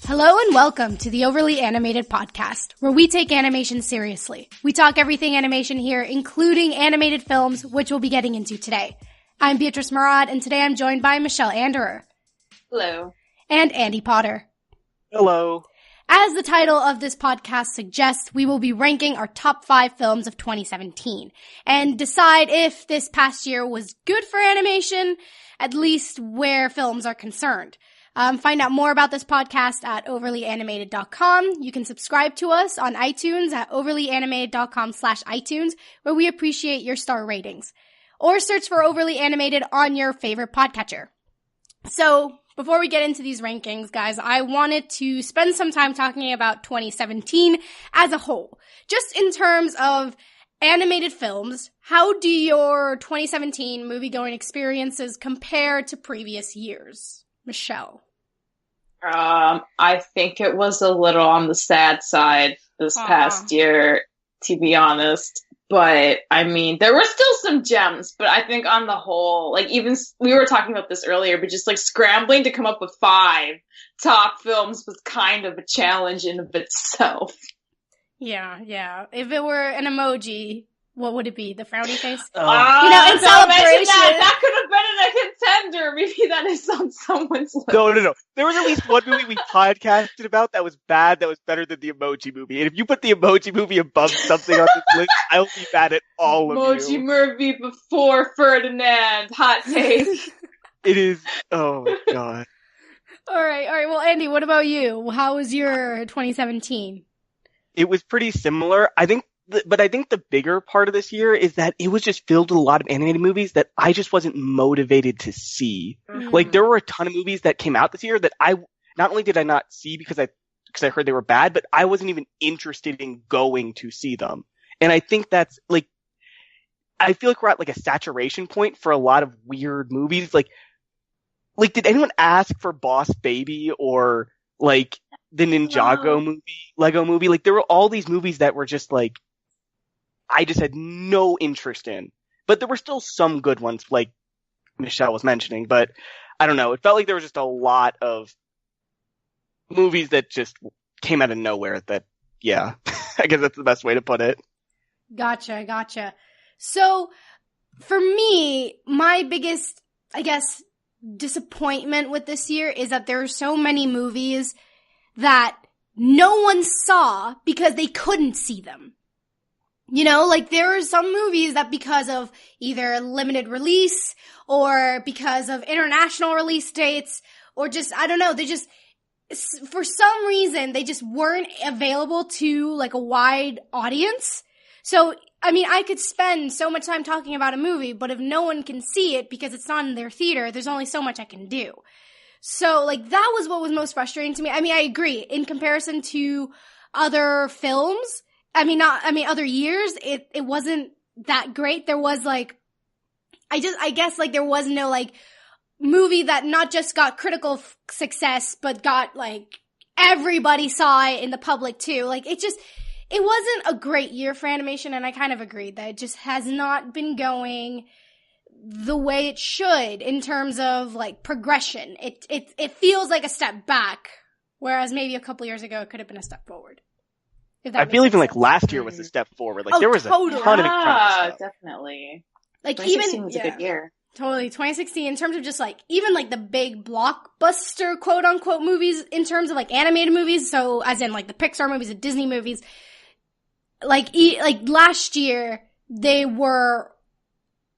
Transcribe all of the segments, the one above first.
Hello and welcome to the Overly Animated Podcast, where we take animation seriously. We talk everything animation here, including animated films, which we'll be getting into today. I'm Beatriz Mourad, and today I'm joined by Michelle Anderer. Hello. And Andy Potter. Hello. As the title of this podcast suggests, we will be ranking our top 5 films of 2017 and decide if this past year was good for animation, at least where films are concerned. Find out more about this podcast at overlyanimated.com. You can subscribe to us on iTunes at overlyanimated.com/iTunes, where we appreciate your star ratings. Or search for Overly Animated on your favorite podcatcher. So, before we get into these rankings, guys, I wanted to spend some time talking about 2017 as a whole. Just in terms of animated films, how do your 2017 movie-going experiences compare to previous years? Michelle. I think it was a little on the sad side this past year, to be honest. But, I mean, there were still some gems, but I think on the whole, like, even, we were talking about this earlier, but just, like, scrambling to come up with 5 top films was kind of a challenge in of itself. Yeah. If it were an emoji, what would it be? The frowny face? In celebration. That could have been a contender. Maybe that is on someone's list. No. There was at least one movie we podcasted about that was bad, that was better than the Emoji Movie. And if you put the Emoji Movie above something on this list, I'll be mad at all of you. Emoji Movie before Ferdinand. Hot take. It is, oh my god. Alright. Well, Andy, what about you? How was your 2017? It was pretty similar. But I think the bigger part of this year is that it was just filled with a lot of animated movies that I just wasn't motivated to see. Mm-hmm. Like, there were a ton of movies that came out this year that not only did I not see because I heard they were bad, but I wasn't even interested in going to see them. And I think that's, like, I feel like we're at, like, a saturation point for a lot of weird movies. Like, did anyone ask for Boss Baby or, like, the Ninjago movie, Lego movie? Like, there were all these movies that were just, like, I just had no interest in. But there were still some good ones, like Michelle was mentioning. But I don't know. It felt like there was just a lot of movies that just came out of nowhere that, yeah, I guess that's the best way to put it. Gotcha. So, for me, my biggest, I guess, disappointment with this year is that there are so many movies that no one saw because they couldn't see them. You know, like, there are some movies that because of either limited release or because of international release dates or just, I don't know, they just, for some reason, they just weren't available to, like, a wide audience. So, I mean, I could spend so much time talking about a movie, but if no one can see it because it's not in their theater, there's only so much I can do. So, like, that was what was most frustrating to me. I mean, I agree. In comparison to other films, other years, it wasn't that great. There was, like, I guess, like, there was no, like, movie that not just got critical success, but got, like, everybody saw it in the public, too. Like, it wasn't a great year for animation, and I kind of agreed that it just has not been going the way it should in terms of, like, progression. It feels like a step back, whereas maybe a couple years ago it could have been a step forward. I feel even like last year was a step forward. Like, there was totally. a ton of incredible stuff. Definitely. Like, 2016 was a good year. Totally. 2016, in terms of just, like, even, like, the big blockbuster, quote-unquote, movies, in terms of, like, animated movies, so, as in, like, the Pixar movies, the Disney movies, like, last year, they were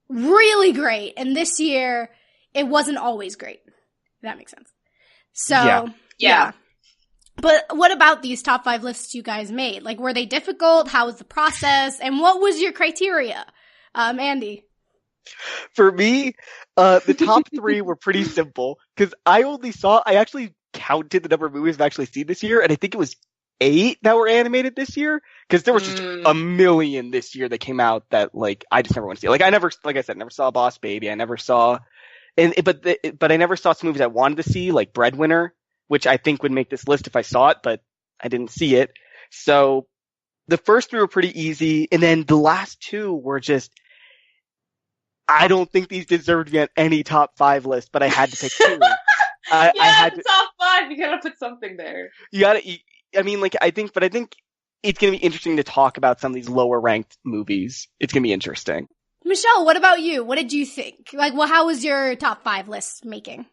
really great, and this year, it wasn't always great. If that makes sense. So, yeah. But what about these top 5 lists you guys made? Like, were they difficult? How was the process? And what was your criteria? Andy? For me, the top 3 were pretty simple. Because I actually counted the number of movies I've actually seen this year, and I think it was 8 that were animated this year. Because there was just a million this year that came out that, like, I just never went to see. Like, like I said, never saw Boss Baby. I never saw, but I never saw some movies I wanted to see, like Breadwinner, which I think would make this list if I saw it, but I didn't see it. So the first 3 were pretty easy, and then the last 2 were just, I don't think these deserved to be on any top 5 list, but I had to pick 2. I had to top 5 5. You gotta put something there. I think it's gonna be interesting to talk about some of these lower ranked movies. It's gonna be interesting. Michelle, what about you? What did you think? How was your top 5 list making?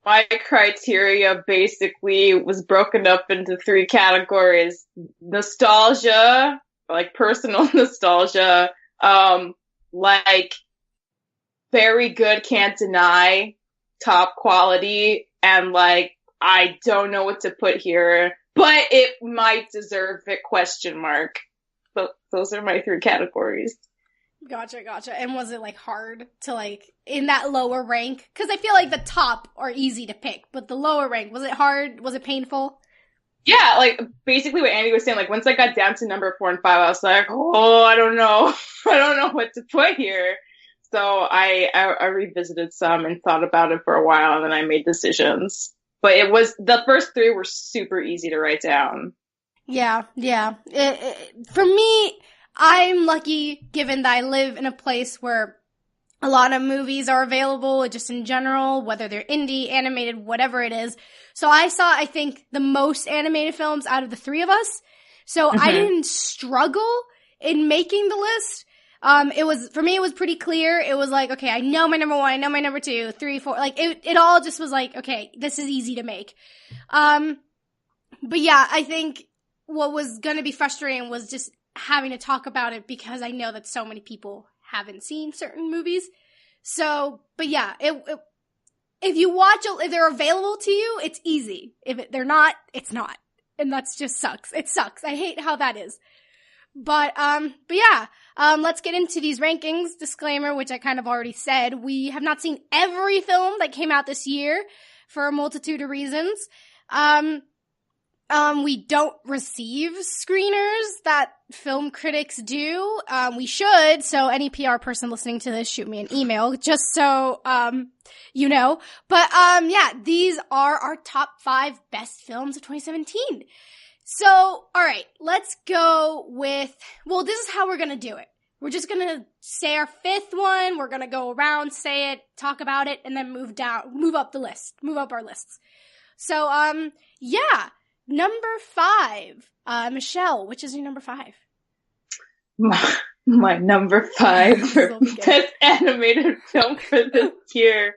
My criteria basically was broken up into 3 categories. Nostalgia, personal nostalgia, very good, can't deny, top quality, and I don't know what to put here, but it might deserve it, question mark. But those are my 3 categories. Gotcha. And was it hard to in that lower rank? Because I feel like the top are easy to pick, but the lower rank, was it hard? Was it painful? Yeah, basically what Andy was saying, once I got down to number 4 and 5, I was like, oh, I don't know. I don't know what to put here. So I revisited some and thought about it for a while, and then I made decisions. But the first 3 were super easy to write down. Yeah. For me, I'm lucky given that I live in a place where a lot of movies are available just in general, whether they're indie, animated, whatever it is. So I saw, I think, the most animated films out of the 3 of us. So I didn't struggle in making the list. For me, it was pretty clear. It was okay, I know my number 1, I know my number 2, 3, 4. It all just was okay, this is easy to make. But yeah, I think what was gonna be frustrating was just having to talk about it because I know that so many people haven't seen certain movies. So, but yeah, if you watch, if they're available to you, it's easy. If they're not, it's not. And that's just sucks. It sucks. I hate how that is. But yeah, let's get into these rankings. Disclaimer, which I kind of already said, we have not seen every film that came out this year for a multitude of reasons. We don't receive screeners that film critics do. We should, so any PR person listening to this, shoot me an email, just so, you know. But, yeah, these are our top 5 best films of 2017. So, alright, let's go with, this is how we're gonna do it. We're just gonna say our 5th one, we're gonna go around, say it, talk about it, and then move up our lists. So, yeah. Number 5, Michelle, which is your number 5? My number 5 for best animated film for this year,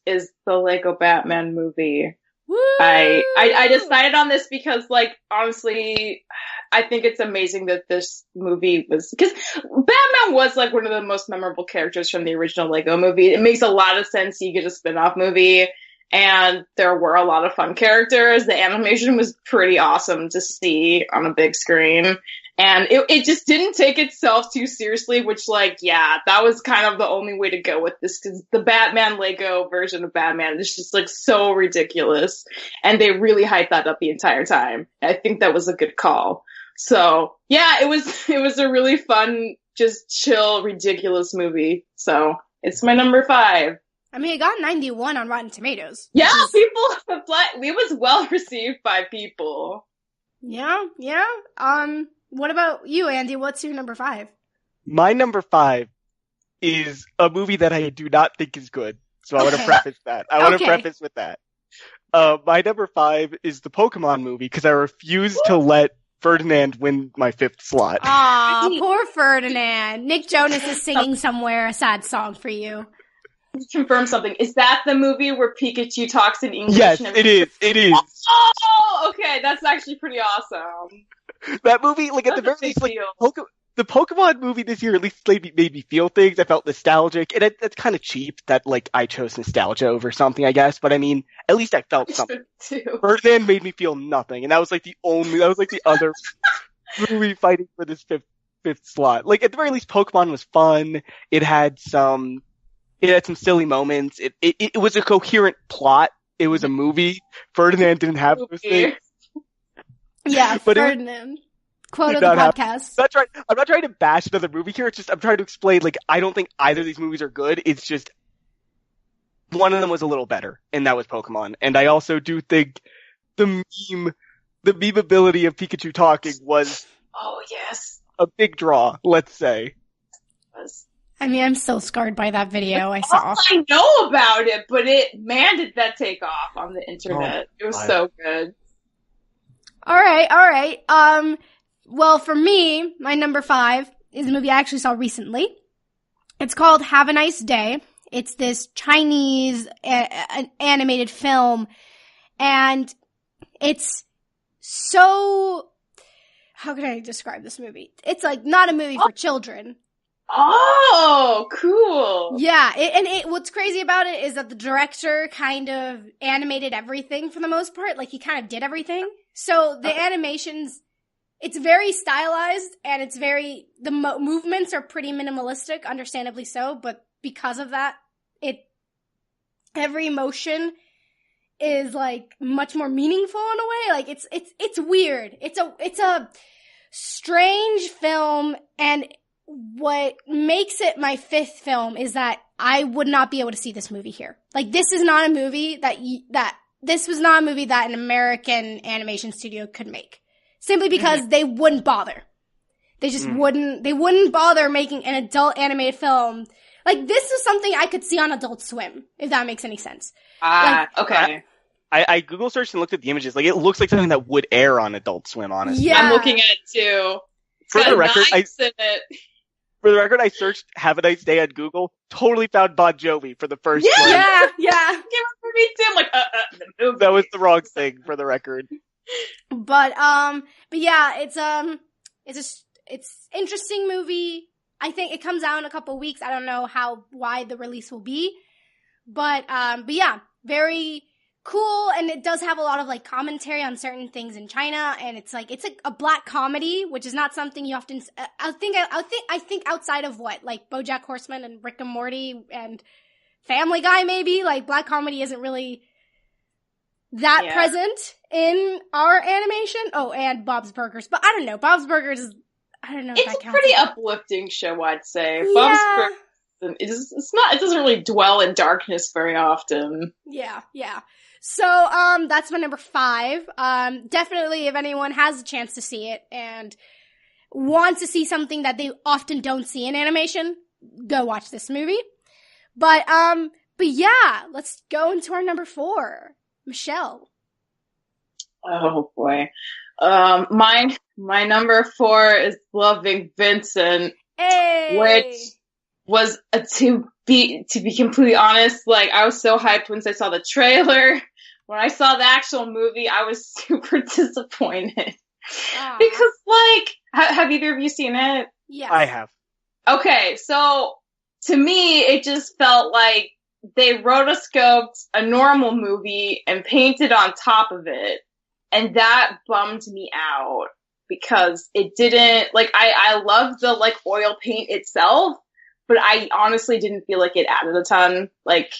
is the Lego Batman movie. Woo! I decided on this because, honestly, I think it's amazing that this movie was, because Batman was one of the most memorable characters from the original Lego movie. It makes a lot of sense you get a spin-off movie. And there were a lot of fun characters. The animation was pretty awesome to see on a big screen. And it just didn't take itself too seriously, which, that was kind of the only way to go with this, because the Batman Lego version of Batman is just, so ridiculous. And they really hyped that up the entire time. I think that was a good call. So, yeah, it was a really fun, just chill, ridiculous movie. So, it's my number 5. I mean, it got 91 on Rotten Tomatoes. Yeah, it was well received by people. Yeah. What about you, Andy? What's your number 5? My number 5 is a movie that I do not think is good. So I want to preface that. I want to preface with that. My number 5 is the Pokemon movie, because I refuse to let Ferdinand win my 5th slot. Aw, poor Ferdinand. Nick Jonas is singing somewhere a sad song for you. Confirm something. Is that the movie where Pikachu talks in English? Yes, it is. It is. Oh, okay. That's actually pretty awesome. That movie, at the very least, the Pokemon movie this year at least made me feel things. I felt nostalgic, and that's kind of cheap that I chose nostalgia over something, I guess. But I mean, at least I felt something. Ferdinand made me feel nothing, and that was the other movie fighting for this fifth slot. At the very least, Pokemon was fun. It had some silly moments. It was a coherent plot. It was a movie. Ferdinand didn't have those things. Yeah, but Ferdinand. Quote of the podcast. I'm not trying to bash another movie here. It's just I'm trying to explain, I don't think either of these movies are good. It's just one of them was a little better, and that was Pokemon. And I also do think the memeability of Pikachu talking was yes, a big draw, let's say. I mean, I'm so scarred by that video I saw. I know about it, but man, did that take off on the internet. It was so good. All right. Well, for me, my number 5 is a movie I actually saw recently. It's called Have a Nice Day. It's this Chinese animated film, and it's so... How can I describe this movie? It's like not a movie for children. Oh, cool. Yeah, what's crazy about it is that the director kind of animated everything for the most part. Like, he kind of did everything. So the animations, it's very stylized, and it's very, the movements are pretty minimalistic, understandably so, but because of that, every motion is like much more meaningful in a way. Like, it's weird. It's a strange film, and what makes it my 5th film is that I would not be able to see this movie here. Like, this is not a movie this was not a movie that an American animation studio could make. Simply because they wouldn't bother. They just they wouldn't bother making an adult animated film. Like, this is something I could see on Adult Swim, if that makes any sense. Okay. I Google searched and looked at the images. Like, it looks like something that would air on Adult Swim, honestly. Yeah. I'm looking at it too. For the record, I searched Have a Nice Day on Google. Totally found Bon Jovi for the first one. Yeah. For me too. I'm like, the movie. That was the wrong thing, for the record. But yeah, it's interesting movie. I think it comes out in a couple weeks. I don't know how wide the release will be. But yeah, very cool, and it does have a lot of like commentary on certain things in China, and it's a black comedy, which is not something you often. I think outside of what, like BoJack Horseman and Rick and Morty and Family Guy, maybe, like, black comedy isn't really that present in our animation. Oh, and Bob's Burgers, but I don't know. Bob's Burgers is, I don't know. If it's that a counts. pretty uplifting show, I'd say. Yeah. Bob's Burgers, it doesn't really dwell in darkness very often. Yeah. So, that's my number 5. Definitely, if anyone has a chance to see it and wants to see something that they often don't see in animation, go watch this movie. But yeah, let's go into our number 4. Michelle. Oh boy. My number 4 is Loving Vincent. Hey! Which was, to be completely honest, like, I was so hyped once I saw the trailer. When I saw the actual movie, I was super disappointed. Because, like, have either of you seen it? Yes. I have. Okay, so, to me, it just felt like they rotoscoped a normal movie and painted on top of it. And that bummed me out. Because it didn't, like, I love the, like, oil paint itself, but I honestly didn't feel like it added a ton. Like,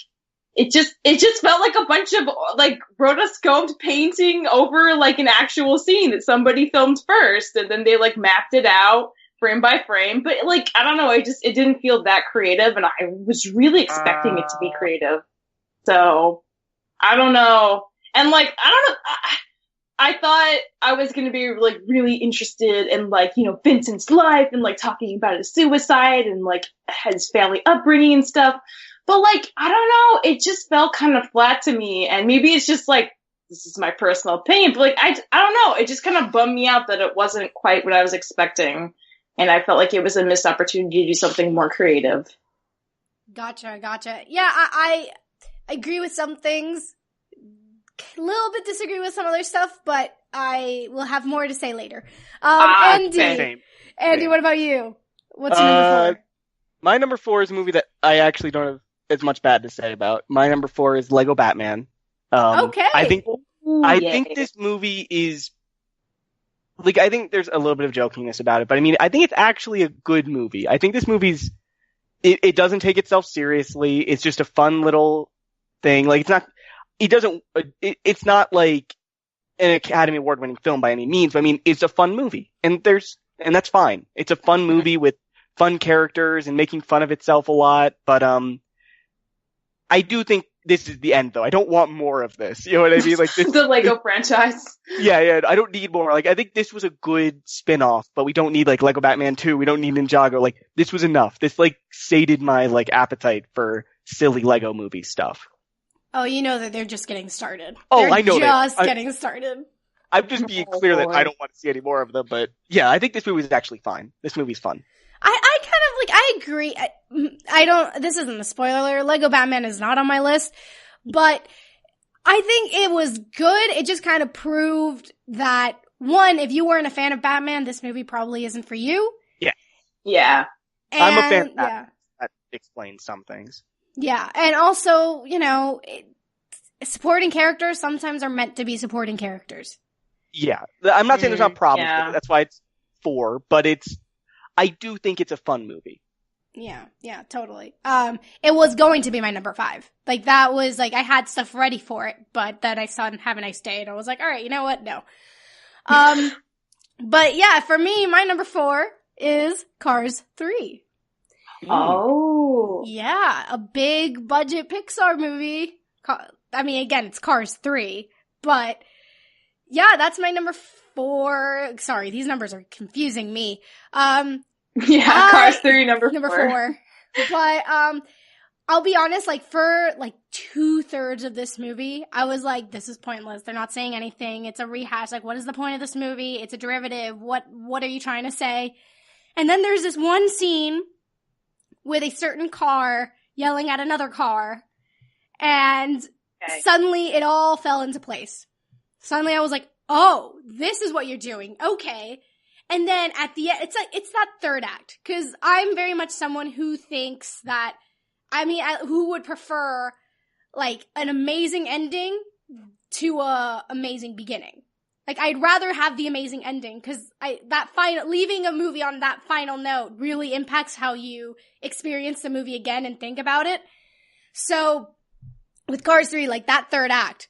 it just felt like a bunch of, like, rotoscoped painting over, like, an actual scene that somebody filmed first, and then they, like, mapped it out frame by frame. But, like, I don't know, it didn't feel that creative, and I was really expecting it to be creative. So, I don't know. And, like, I don't know, I thought I was going to be, like, really interested in, like, you know, Vincent's life and, like, talking about his suicide and, like, his family upbringing and stuff. But, like, I don't know, it just felt kind of flat to me. And maybe it's just, like, this is my personal opinion, but, like, I don't know. It just kind of bummed me out that it wasn't quite what I was expecting. And I felt like it was a missed opportunity to do something more creative. Gotcha. Yeah, I agree with some things. A little bit disagree with some other stuff, but I will have more to say later. Andy, Same. Andy, what about you? What's your number 4? My number 4 is a movie that I actually don't have as much bad to say about. My number 4 is Lego Batman. Okay. I think this movie is, like, I think there's a little bit of jokiness about it, but I mean, I think it's actually a good movie. I think this movie's, it doesn't take itself seriously. It's just a fun little thing. Like, it's not like an Academy Award winning film by any means, but I mean, it's a fun movie, and that's fine. It's a fun movie with fun characters and making fun of itself a lot, but I do think this is the end though. I don't want more of this. You know what I mean? Like this, the Lego franchise. Yeah. I don't need more. Like I think this was a good spin-off, but we don't need like Lego Batman 2. We don't need Ninjago. Like this was enough. This like sated my like appetite for silly Lego movie stuff. Oh, you know that they're just getting started. Oh, they're I know just getting started. I'm just being clear that I don't want to see any more of them, but yeah, I think this movie is actually fine. This movie's fun. I kind of like, I agree. I don't, this isn't a spoiler. Lego Batman is not on my list, but I think it was good. It just kind of proved that, one, if you weren't a fan of Batman, this movie probably isn't for you. Yeah. Yeah. And, I'm a fan of Batman. That explains some things. Yeah. And also, you know, supporting characters sometimes are meant to be supporting characters. Yeah. I'm not saying there's not problems with yeah. it. That's why it's 4, but I do think it's a fun movie. Yeah, totally. It was going to be my number 5. Like, that was, like, I had stuff ready for it, but then I saw Have a Nice Day, and I was like, alright, you know what? No. But yeah, for me, my number 4 is Cars 3. Oh. Yeah, a big budget Pixar movie. I mean, again, it's Cars 3, but yeah, that's my number 4. Sorry, these numbers are confusing me. Yeah, Cars 3, number 4. But, I'll be honest, like, for, like, 2/3 of this movie, I was like, this is pointless. They're not saying anything. It's a rehash. Like, what is the point of this movie? It's a derivative. What are you trying to say? And then there's this one scene with a certain car yelling at another car, and suddenly it all fell into place. Suddenly I was like, oh, this is what you're doing. Okay. And then at the end, it's that third act. Cause I'm very much someone who thinks that, who would prefer like an amazing ending to a amazing beginning. Like I'd rather have the amazing ending cause leaving a movie on that final note really impacts how you experience the movie again and think about it. So with Cars 3, like that third act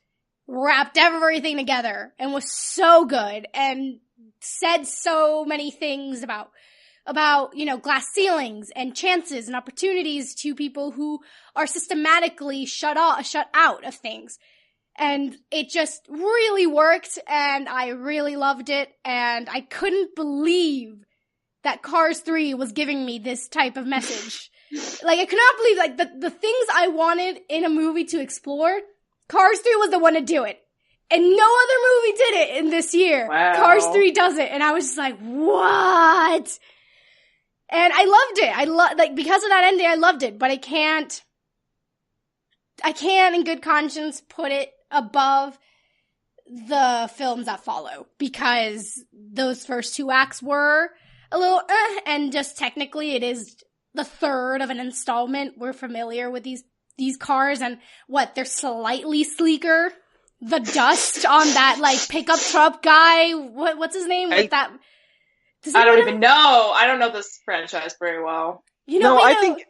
wrapped everything together and was so good and said so many things about, you know, glass ceilings and chances and opportunities to people who are systematically shut out of things. And it just really worked and I really loved it and I couldn't believe that Cars 3 was giving me this type of message. Like I could not believe like the things I wanted in a movie to explore, Cars 3 was the one to do it. And no other movie did it in this year. Wow. Cars 3 does it. And I was just like, what? And I loved it. Like, because of that ending, I loved it. But I can't in good conscience put it above the films that follow. Because those first 2 acts were a little, and just technically it is the third of an installment. We're familiar with these cars and they're slightly sleeker. The dust on that, like, pickup truck guy. What's his name? I don't even know. I don't know this franchise very well. You know, I think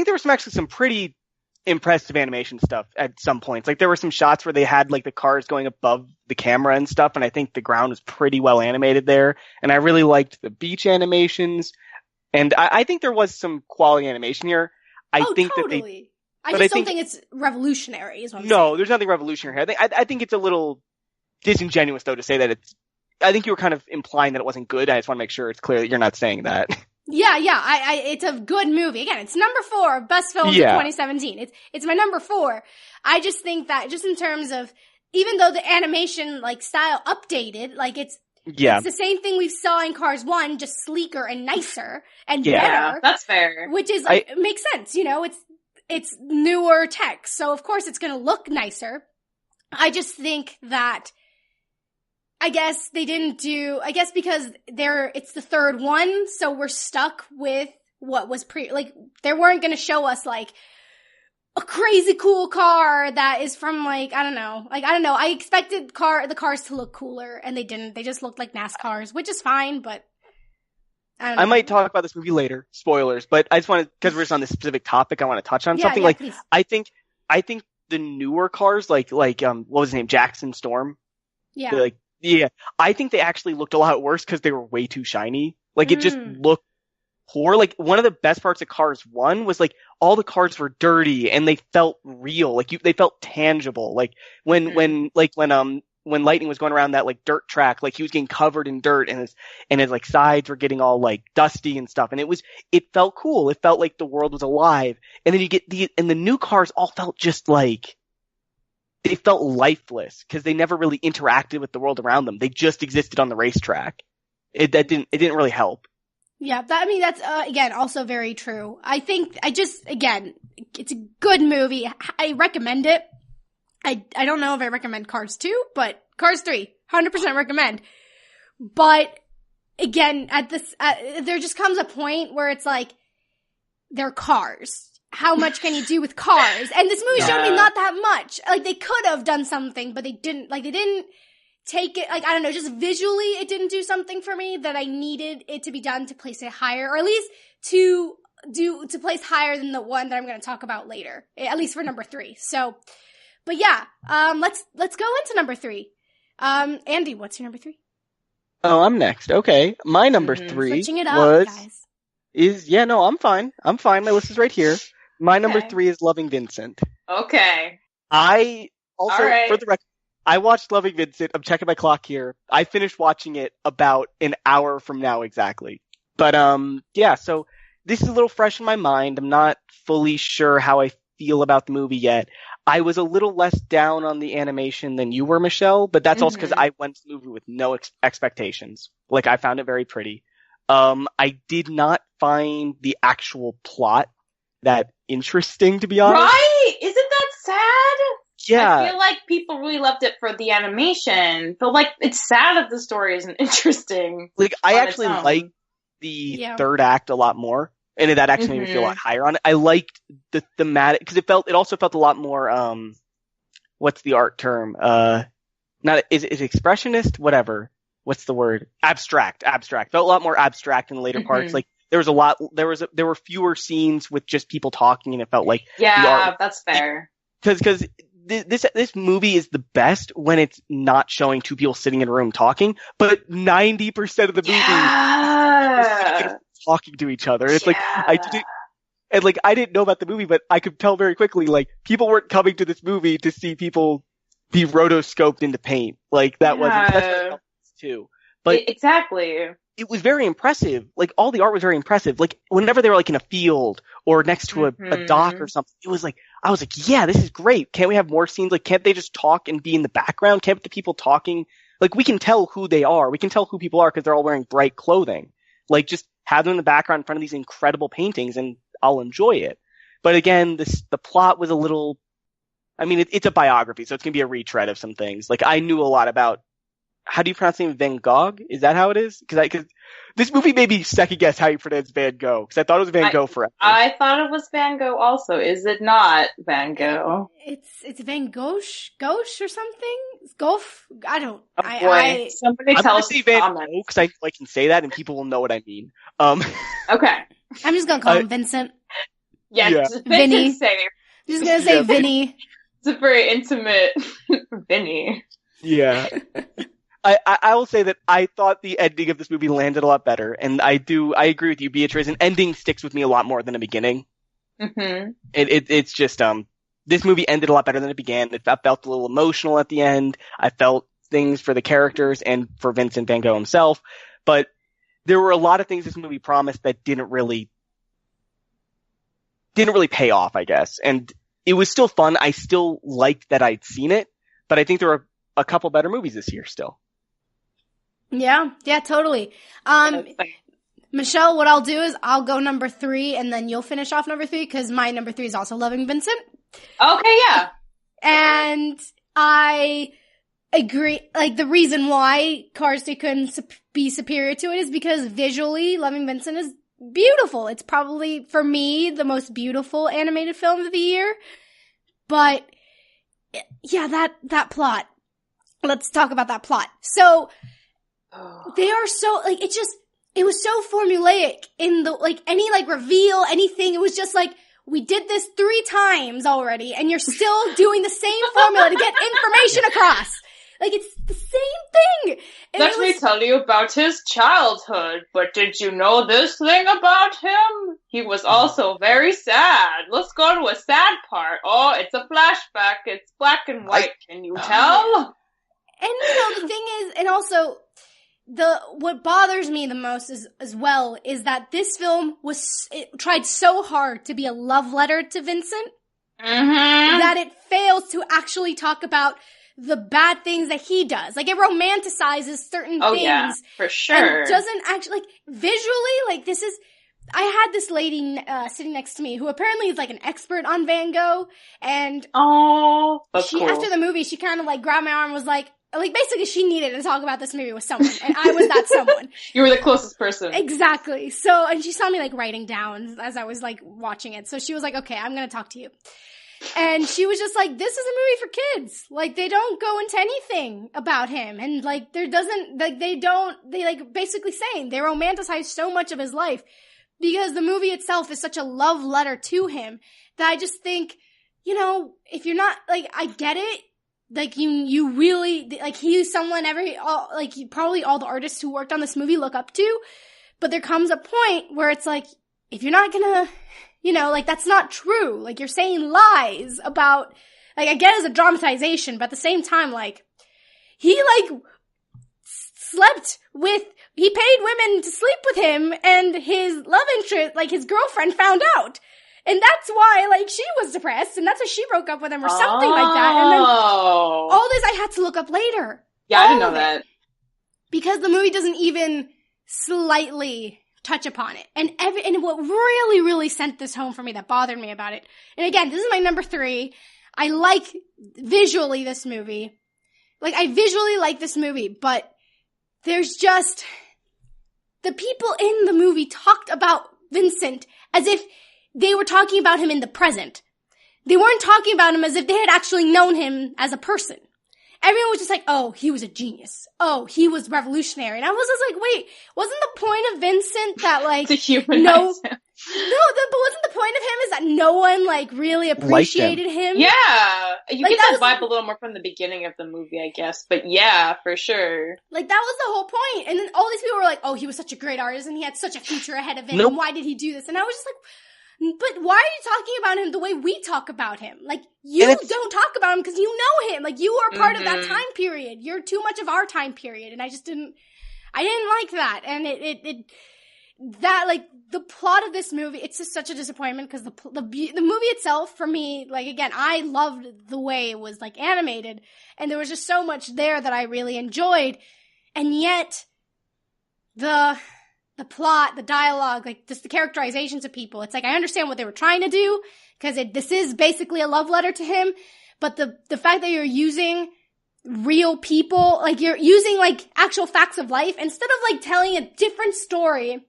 there was actually some pretty impressive animation stuff at some points. Like, there were some shots where they had, like, the cars going above the camera and stuff, and I think the ground was pretty well animated there. And I really liked the beach animations. And I think there was some quality animation here. I think totally. I don't think it's revolutionary, is what I'm saying. No, there's nothing revolutionary here. I think it's a little disingenuous, though, to say that I think you were kind of implying that it wasn't good. I just want to make sure it's clear that you're not saying that. Yeah. It's a good movie. Again, it's number 4 best films of 2017. It's my number 4. I just think that just in terms of, even though the animation, like, style updated, like, it's the same thing we saw in Cars 1, just sleeker and nicer and better. Yeah, that's fair. Which is, like, it makes sense, you know, it's newer tech, so of course it's gonna look nicer. I just think that, I guess because it's the third one, so we're stuck with what was they weren't gonna show us, like, a crazy cool car that is from, like, I don't know. I expected the cars to look cooler, and they didn't. They just looked like NASCARs, which is fine, but I might talk about this movie later, spoilers, but I just want to, because we're just on this specific topic, I want to touch on something. Like, please. I think the newer cars, like what was his name, Jackson Storm? Yeah. I think they actually looked a lot worse because they were way too shiny. Like, it just looked poor. Like, one of the best parts of Cars 1 was, like, all the cars were dirty and they felt real. Like, they felt tangible. Like, when Lightning was going around that, like, dirt track, like, he was getting covered in dirt and his like, sides were getting all, like, dusty and stuff. And it felt cool. It felt like the world was alive. And then and the new cars all felt just like, they felt lifeless because they never really interacted with the world around them. They just existed on the racetrack. It didn't really help. Yeah, that's again also very true. I think again, it's a good movie. I recommend it. I don't know if I recommend Cars 2, but Cars 3, 100% recommend. But again, there just comes a point where it's like, they're cars. How much can you do with cars? And this movie showed me not that much. Like, they could have done something, but they didn't. Like, they didn't take it, like, I don't know, just visually it didn't do something for me that I needed it to be done to place it higher, or at least to place higher than the one that I'm going to talk about later, at least for number 3. So, but yeah, let's go into number 3. Andy, what's your number 3? Oh, I'm next. Okay. My number 3 switching it up, guys. I'm fine. My list is right here. My number 3 is Loving Vincent. Okay. I also, right. For the record, I watched Loving Vincent. I'm checking my clock here. I finished watching it about an hour from now exactly. But, so this is a little fresh in my mind. I'm not fully sure how I feel about the movie yet. I was a little less down on the animation than you were, Michelle, but that's also because I went to the movie with no expectations. Like, I found it very pretty. I did not find the actual plot that interesting, to be honest. Right? Isn't that sad? Yeah. I feel like people really loved it for the animation, but like, it's sad that the story isn't interesting. Like, I actually liked the third act a lot more, and that actually made me feel a lot higher on it. I liked the thematic, because it also felt a lot more, what's the art term? Is it expressionist? Whatever. What's the word? Abstract. Felt a lot more abstract in the later parts. Like, there were fewer scenes with just people talking, and it felt like that's fair. Because this movie is the best when it's not showing two people sitting in a room talking, but 90% of the movie is talking to each other. And it's like, I didn't know about the movie, but I could tell very quickly, like, people weren't coming to this movie to see people be rotoscoped into paint. Like, that's what it felt too. But exactly. It was very impressive. Like, all the art was very impressive. Like, whenever they were, like, in a field or next to a dock or something, it was like, I was like, yeah, this is great. Can't we have more scenes? Like, can't they just talk and be in the background? Can't the people talking, like, we can tell who they are. We can tell who people are because they're all wearing bright clothing. Like, just have them in the background in front of these incredible paintings and I'll enjoy it. But again, the plot was a little, I mean, it's a biography, so it's going to be a retread of some things. Like, I knew a lot about, how do you pronounce the name? Van Gogh? Is that how it is? Because this movie made me second guess how you pronounce Van Gogh. Because I thought it was Van Gogh forever. I thought it was Van Gogh also. Is it not Van Gogh? It's Van Gogh or something? Goff? I don't. Somebody I'm tell us. Say Van Gogh because I can say that and people will know what I mean. Okay. I'm just gonna call him Vincent. Yes, yeah. Vinny. Safe. I'm just gonna say Vinny. It's a very intimate Vinny. Yeah. I will say that I thought the ending of this movie landed a lot better, and I agree with you, Beatriz. An ending sticks with me a lot more than a beginning. Mm-hmm. It's just this movie ended a lot better than it began. It felt a little emotional at the end. I felt things for the characters and for Vincent Van Gogh himself, but there were a lot of things this movie promised that didn't really pay off, I guess. And it was still fun. I still liked that I'd seen it, but I think there were a couple better movies this year still. Yeah, totally. Michelle, what I'll do is I'll go number 3 and then you'll finish off number 3 because my number 3 is also Loving Vincent. Okay, yeah. And I agree. Like, the reason why Cars 3 couldn't be superior to it is because visually Loving Vincent is beautiful. It's probably, for me, the most beautiful animated film of the year. But yeah, that plot. Let's talk about that plot. So, they are so, like, it was so formulaic in the, like, any, like, reveal, anything. It was just like, we did this 3 times already, and you're still doing the same formula to get information across. Like, it's the same thing. And Let me tell you about his childhood, but did you know this thing about him? He was also very sad. Let's go to a sad part. Oh, it's a flashback. It's black and white. Can you tell? And, the thing is, and also, what bothers me the most as well is that this film it tried so hard to be a love letter to Vincent that it fails to actually talk about the bad things that he does. Like, it romanticizes certain things. Yeah, for sure. And doesn't actually, like, visually, like, I had this lady sitting next to me who apparently is, like, an expert on Van Gogh, and that's cool. After the movie, she kind of, like, grabbed my arm and was like, basically she needed to talk about this movie with someone, and I was that someone. You were the closest person. Exactly. So, and she saw me, like, writing down as I was, like, watching it. So she was like, okay, I'm gonna talk to you. And she was just like, this is a movie for kids. Like, they don't go into anything about him. And, like, they basically saying they romanticize so much of his life because the movie itself is such a love letter to him that I just think, if you're not, like, I get it. Like, you really, like, he's someone probably all the artists who worked on this movie look up to. But there comes a point where it's like, if you're not gonna, like, that's not true. Like, you're saying lies about, like, I get it as a dramatization, but at the same time, like, he, like, he paid women to sleep with him, and his love interest, like, his girlfriend found out. And that's why, like, she was depressed, and that's why she broke up with him or something like that. And then all this I had to look up later. Yeah, I didn't know that. Because the movie doesn't even slightly touch upon it. And what really, really sent this home for me, that bothered me about it. And again, this is my number 3. I like visually this movie. Like, I visually like this movie, but there's just, the people in the movie talked about Vincent as if they were talking about him in the present. They weren't talking about him as if they had actually known him as a person. Everyone was just like, oh, he was a genius. Oh, he was revolutionary. And I was just like, wait, wasn't the point of Vincent that, like, to humanize him? But wasn't the point of him is that no one, like, really appreciated him? Yeah. You get that vibe a little more from the beginning of the movie, I guess. But yeah, for sure. Like, that was the whole point. And then all these people were like, oh, he was such a great artist and he had such a future ahead of him. Nope. And why did he do this? And I was just like, but why are you talking about him the way we talk about him? Like, you don't talk about him because you know him. Like, you are part of that time period. You're too much of our time period. And I didn't like that. And the plot of this movie, it's just such a disappointment because the movie itself, for me, like, again, I loved the way it was, like, animated. And there was just so much there that I really enjoyed. And yet, the plot, the dialogue, like, just the characterizations of people. It's like, I understand what they were trying to do, because this is basically a love letter to him, but the fact that you're using real people, like, you're using, like, actual facts of life, instead of, like, telling a different story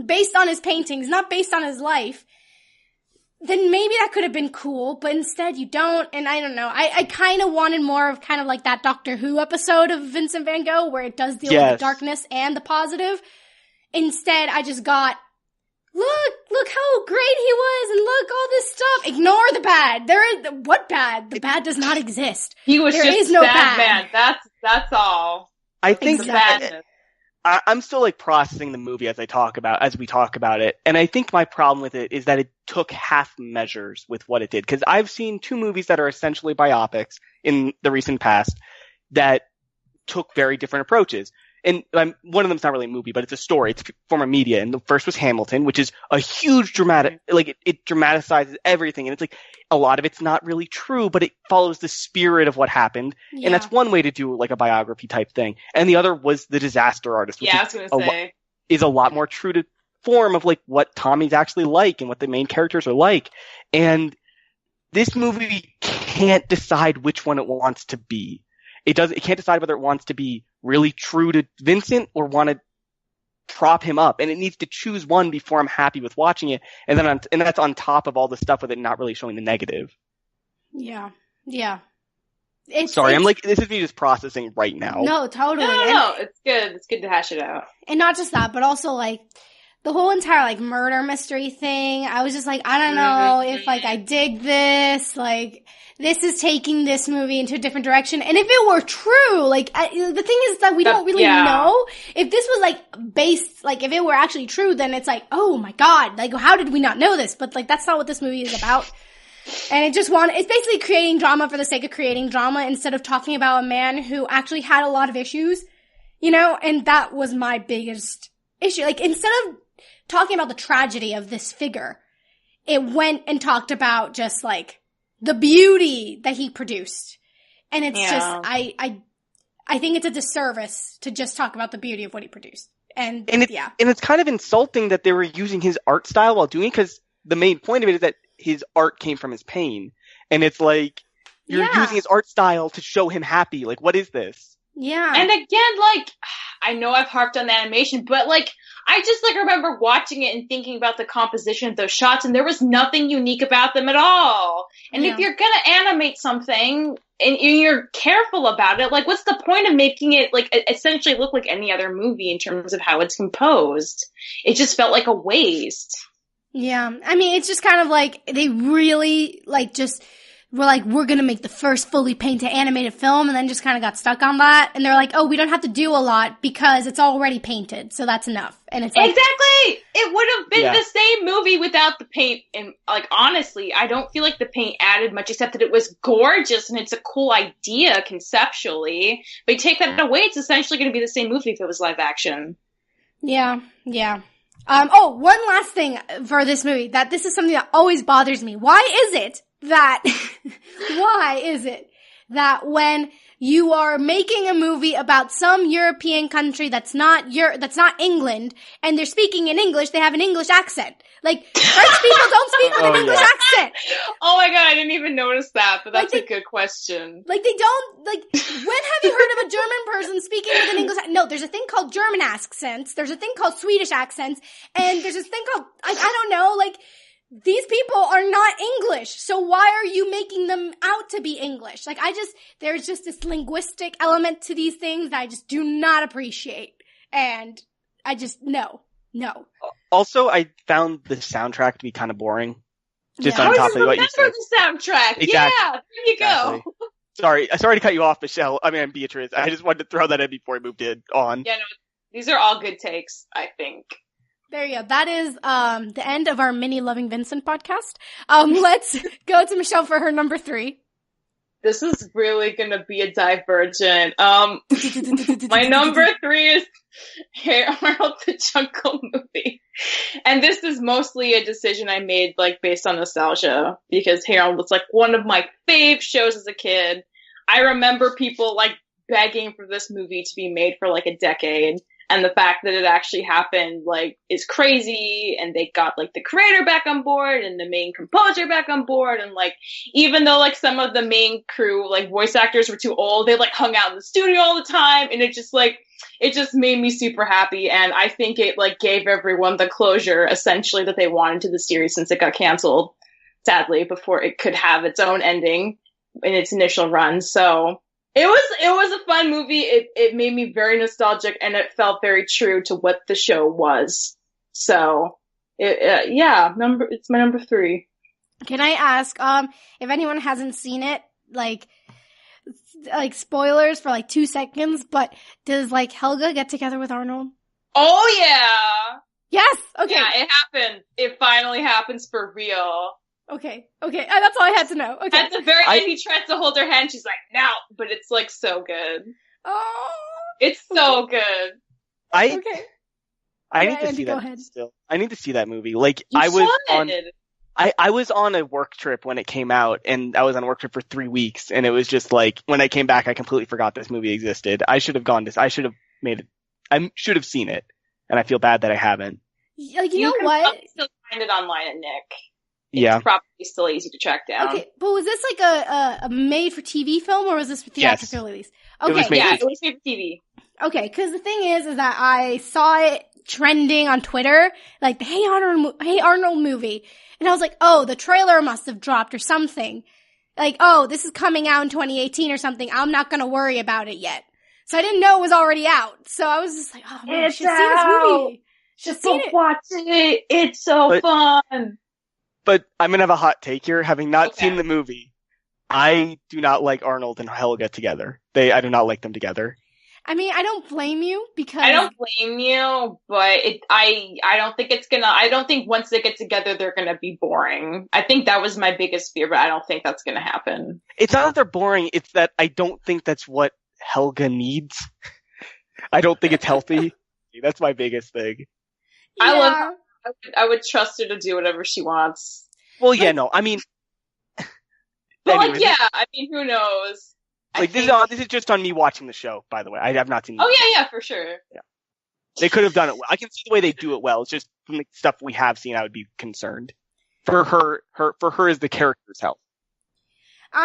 based on his paintings, not based on his life, then maybe that could have been cool, but instead you don't, and I don't know. I kind of wanted more of kind of like that Doctor Who episode of Vincent van Gogh, where it does deal with the darkness and the positive. Instead, I just got, look how great he was, and look all this stuff. Ignore the bad. What bad? The bad does not exist. He was there just is no bad bad. man. That's all. I think badness. I'm still, like, processing the movie as we talk about it. And I think my problem with it is that it took half measures with what it did. Because I've seen 2 movies that are essentially biopics in the recent past that took very different approaches. And one of them's not really a movie, but it's a story. It's form of media. And the first was Hamilton, which is a huge dramatic, like, it dramatizes everything. And it's like, a lot of it's not really true, but it follows the spirit of what happened. Yeah. And that's one way to do, like, a biography type thing. And the other was The Disaster Artist, which is a lot more true to form of, like, what Tommy's actually like and what the main characters are like. And this movie can't decide which one it wants to be. It can't decide whether it wants to be really true to Vincent or want to prop him up. And it needs to choose one before I'm happy with watching it. And then and that's on top of all the stuff with it not really showing the negative. Yeah. Yeah. Sorry, I'm like, this is me just processing right now. No, totally. No, it's good. It's good to hash it out. And not just that, but also, like, the whole entire, like, murder mystery thing, I was just like, I don't know if, like, I dig this, like, this is taking this movie into a different direction. And if it were true, like, the thing is that we don't really know. If this was, like, based, like, if it were actually true, then it's like, oh my god, like, how did we not know this? But, like, that's not what this movie is about. And it's basically creating drama for the sake of creating drama instead of talking about a man who actually had a lot of issues, you know? And that was my biggest issue. Like, instead of talking about the tragedy of this figure, it went and talked about just, like, the beauty that he produced. And it's just, I think it's a disservice to just talk about the beauty of what he produced. And it's kind of insulting that they were using his art style while doing it, because the main point of it is that his art came from his pain. And it's like, you're using his art style to show him happy. Like, what is this? Yeah. And again, like, I know I've harped on the animation, but, like, I just, like, remember watching it and thinking about the composition of those shots, and there was nothing unique about them at all. And if you're gonna animate something, and you're careful about it, like, what's the point of making it, like, essentially look like any other movie in terms of how it's composed? It just felt like a waste. Yeah. I mean, it's just kind of like, they really, like, just were like, we're gonna make the first fully painted animated film, and then just kind of got stuck on that. And they're like, oh, we don't have to do a lot because it's already painted, so that's enough. And it's like, exactly! It would have been the same movie without the paint. And, like, honestly, I don't feel like the paint added much, except that it was gorgeous and it's a cool idea conceptually. But you take that away, it's essentially going to be the same movie if it was live action. Yeah. One last thing for this movie, that this is something that always bothers me. Why is it that when you are making a movie about some European country that's not England, and they're speaking in English, they have an English accent? Like, French people don't speak with an English accent. Oh my god, I didn't even notice that, but that's a good question. Like, they don't, like, when have you heard of a German person speaking with an English accent? No, there's a thing called German accents, there's a thing called Swedish accents, and there's this thing called, I don't know, like, these people are not English, so why are you making them out to be English? Like, there's just this linguistic element to these things that I just do not appreciate. And I just, no. Also, I found the soundtrack to be kind of boring. Just on top of what you said. The soundtrack. Exactly. Yeah, there you go. Sorry to cut you off, Michelle. Beatriz. I just wanted to throw that in before we moved it on. Yeah, no, these are all good takes, I think. There you go. That is the end of our mini Loving Vincent podcast. Let's go to Michelle for her number 3. This is really gonna be a divergent. My number 3 is Hey Arnold the Jungle Movie. And this is mostly a decision I made, like, based on nostalgia, because Hey Arnold was, like, one of my fave shows as a kid. I remember people, like, begging for this movie to be made for, like, a decade. And the fact that it actually happened, like, is crazy. And they got, like, the creator back on board and the main composer back on board. And, like, even though, like, some of the main crew, like, voice actors were too old, they, like, hung out in the studio all the time. And it just made me super happy. And I think it, like, gave everyone the closure, essentially, that they wanted to the series since it got canceled, sadly, before it could have its own ending in its initial run. So It was a fun movie. It made me very nostalgic, and it felt very true to what the show was. So, it's my number 3. Can I ask, if anyone hasn't seen it, like spoilers for, like, 2 seconds, but does, like, Helga get together with Arnold? Oh, yeah! Yes! Okay. Yeah, it happened. It finally happens for real. Okay. That's all I had to know. Okay. At the very end, he tries to hold her hand. She's like, no, but it's, like, so good. Oh. It's so good. I need to see that still. I need to see that movie. Like, I was on a work trip when it came out, and I was on a work trip for 3 weeks, and it was just like, when I came back, I completely forgot this movie existed. I should have seen it, and I feel bad that I haven't. Like, you know what? Can still find it online at Nick. Yeah. It's probably still easy to track down. Okay, but was this like a made-for-TV film, or was this theatrical release? Okay, it was made for TV. Okay, because the thing is that I saw it trending on Twitter, like the Hey Arnold movie, and I was like, oh, the trailer must have dropped or something. Like, oh, this is coming out in 2018 or something. I'm not gonna worry about it yet. So I didn't know it was already out. So I was just like, oh man, I should see this movie. Just seen it. Watch it. It's so fun. But I'm going to have a hot take here. Having not seen the movie, I do not like Arnold and Helga together. I do not like them together. I mean, I don't blame you because... I don't blame you, but I don't think it's gonna... I don't think once they get together, they're gonna be boring. I think that was my biggest fear, but I don't think that's gonna happen. It's not that they're boring, it's that I don't think that's what Helga needs. I don't think it's healthy. That's my biggest thing. Yeah. I love her. I would trust her to do whatever she wants. Well, yeah, no, I mean... But, anyways, I mean, who knows? This is just on me watching the show, by the way. I have not seen the movie. Yeah, for sure. Yeah. They could have done it well. I can see the way they do it well. It's just from the stuff we have seen, I would be concerned. For her as the character's health. For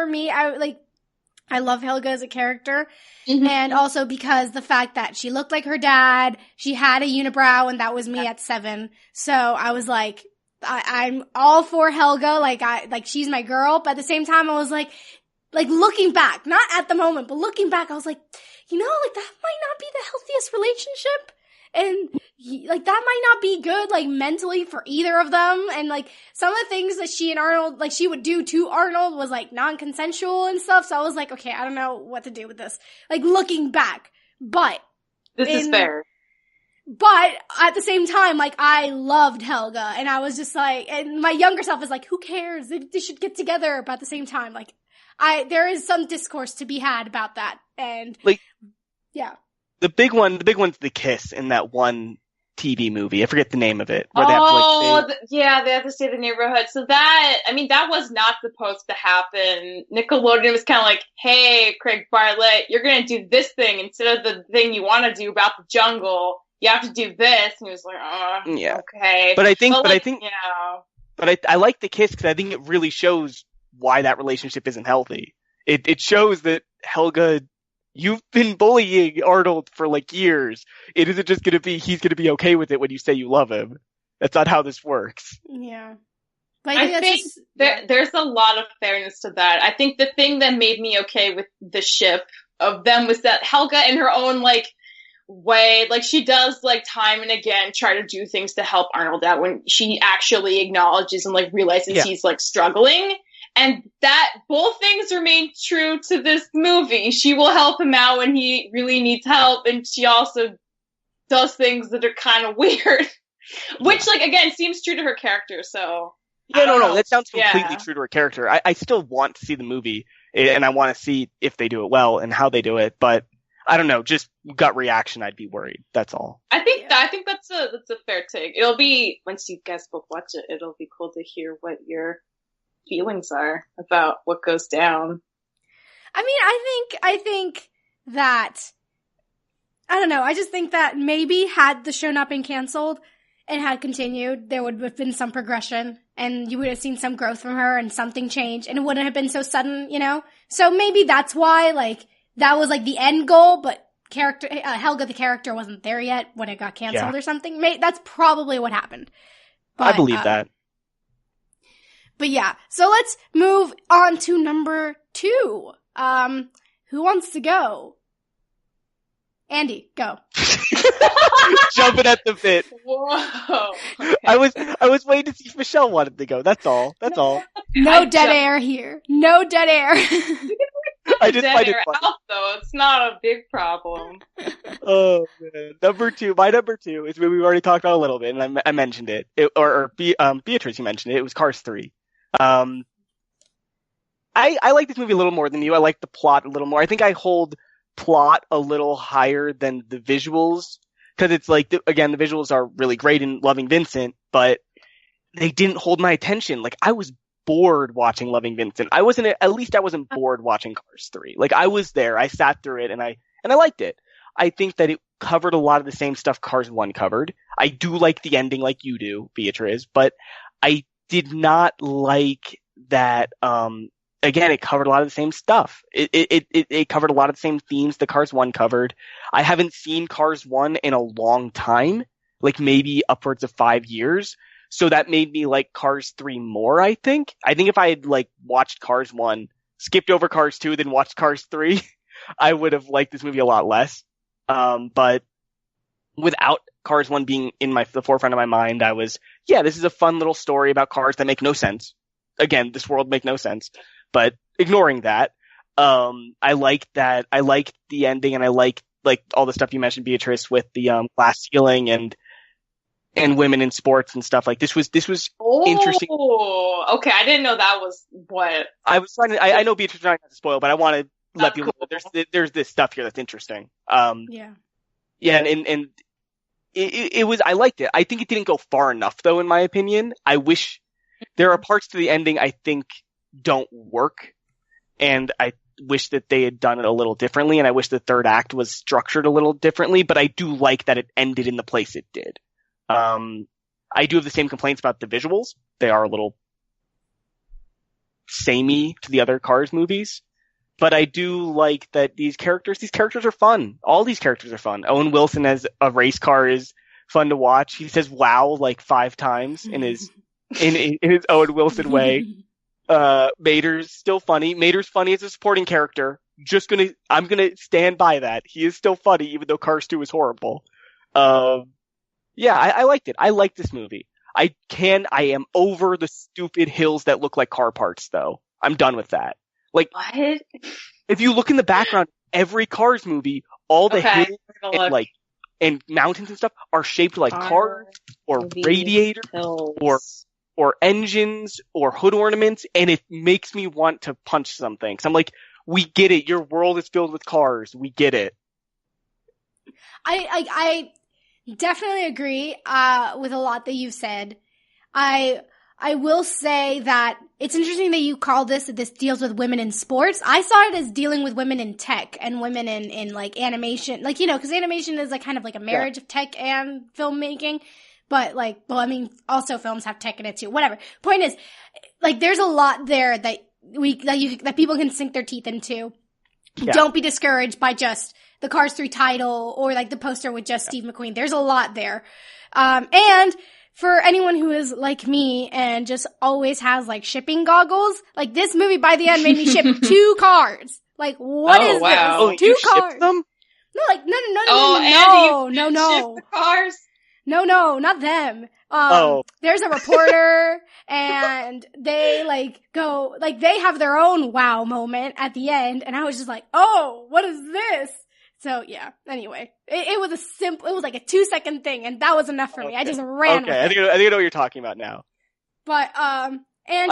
me, I love Helga as a character. Mm-hmm. And also because the fact that she looked like her dad, she had a unibrow, and that was me at 7. So I was like, I'm all for Helga, she's my girl, but at the same time I was like looking back, not at the moment, but looking back, I was like, that might not be the healthiest relationship, and that might not be good, mentally for either of them, and some of the things that she and Arnold, she would do to Arnold was non-consensual and stuff, so I was like, okay, I don't know what to do with this, looking back, but this is fair. But at the same time, I loved Helga, and I was just and my younger self is who cares? They should get together. But at the same time, there is some discourse to be had about that, and yeah. The big one's the kiss in that one TV movie. I forget the name of it. Where they have to stay in the neighborhood. So that was not supposed to happen. Nickelodeon was kind of hey, Craig Bartlett, you're going to do this thing instead of the thing you want to do about the jungle. You have to do this, and he was okay. But I like the kiss because I think it really shows why that relationship isn't healthy. It shows that Helga, you've been bullying Arnold for years. It isn't just gonna be he's gonna be okay with it when you say you love him. That's not how this works. Yeah. But I think there's a lot of fairness to that. I think the thing that made me okay with the ship of them was that Helga in her own way, she does time and again try to do things to help Arnold out when she actually acknowledges and realizes he's struggling, and that both things remain true to this movie. She will help him out when he really needs help, and she also does things that are kind of weird, which again seems true to her character. So no, that sounds completely true to her character. I still want to see the movie, and I want to see if they do it well and how they do it, but I don't know, just gut reaction, I'd be worried. That's all. I think that's a fair take. It'll be, once you guys both watch it, it'll be cool to hear what your feelings are about what goes down. I mean, I think that, I don't know, I just think that maybe had the show not been canceled and had continued, there would have been some progression, and you would have seen some growth from her and something change, and it wouldn't have been so sudden, So maybe that's why, that was the end goal, but Helga the character wasn't there yet when it got canceled or something. That's probably what happened. But, I believe that. But yeah, so let's move on to number 2. Who wants to go? Andy, go. Jumping at the bit. Whoa. Okay. I was waiting to see if Michelle wanted to go. That's all. No dead air here. No dead air. I just find it funny. Out, though. It's not a big problem. Oh man, my number two is what we've already talked about a little bit, and I mentioned it. Beatrice, you mentioned it. It was Cars 3. I like this movie a little more than you. I like the plot a little more. I think I hold plot a little higher than the visuals, because it's again, the visuals are really great in Loving Vincent, but they didn't hold my attention. I was bored watching Loving Vincent. I wasn't bored watching Cars 3. I was there. I sat through it and I liked it. I think that it covered a lot of the same stuff Cars 1 covered. I do like the ending like you do, Beatriz, but I did not like that, again, it covered a lot of the same stuff. It covered a lot of the same themes that Cars 1 covered. I haven't seen Cars 1 in a long time, maybe upwards of 5 years. So that made me like Cars 3 more, I think. I think if I had watched Cars 1, skipped over Cars 2, then watched Cars 3, I would have liked this movie a lot less. But without Cars 1 being in the forefront of my mind, I was, this is a fun little story about cars that make no sense. Again, this world make no sense. But ignoring that, I liked that. I liked the ending, and I liked all the stuff you mentioned, Beatrice, with the glass ceiling and women in sports and stuff. Like this was interesting. Oh, okay. I didn't know that was what I was trying to. I know Beatrice is trying not to spoil, but I want to let people know there's this stuff here that's interesting. Yeah, and it was. I liked it. I think it didn't go far enough, though, in my opinion. I wish there are parts to the ending I think don't work, and I wish that they had done it a little differently, and I wish the third act was structured a little differently, but I do like that it ended in the place it did. I do have the same complaints about the visuals. They are a little samey to the other Cars movies, but I do like that these characters are fun. All these characters are fun. Owen Wilson as a race car is fun to watch. He says wow like 5 times in his Owen Wilson way. Mater's still funny. Mater's funny as a supporting character. I'm gonna stand by that. He is still funny, even though Cars 2 is horrible. I liked it. I liked this movie. I am over the stupid hills that look like car parts, though. I'm done with that. Like, what? If you look in the background, every Cars movie, all the hills and mountains and stuff are shaped like cars or radiators or engines or hood ornaments, and it makes me want to punch something. So I'm like, we get it. Your world is filled with cars. We get it. I definitely agree with a lot that you've said. I will say that it's interesting that you call this deals with women in sports. I saw it as dealing with women in tech and women in like animation, like, you know, because animation is like kind of like a marriage of tech and filmmaking. But also films have tech in it too. Whatever. Point is, like, there's a lot there that people can sink their teeth into. Yeah. Don't be discouraged by just the Cars 3 title or like the poster with just Steve McQueen. There's a lot there. And for anyone who is like me and just always has like shipping goggles, like this movie by the end made me ship 2 cars. Like, what is this? Oh, 2 you cars. shipped them? No, like, no. Andy, you no. Ship the cars? No, not them. There's a reporter and they they have their own wow moment at the end. And I was just like, oh, what is this? So yeah, anyway, it was it was like a 2-second thing and that was enough for me. I just ran with it. I think I know what you're talking about now. But, and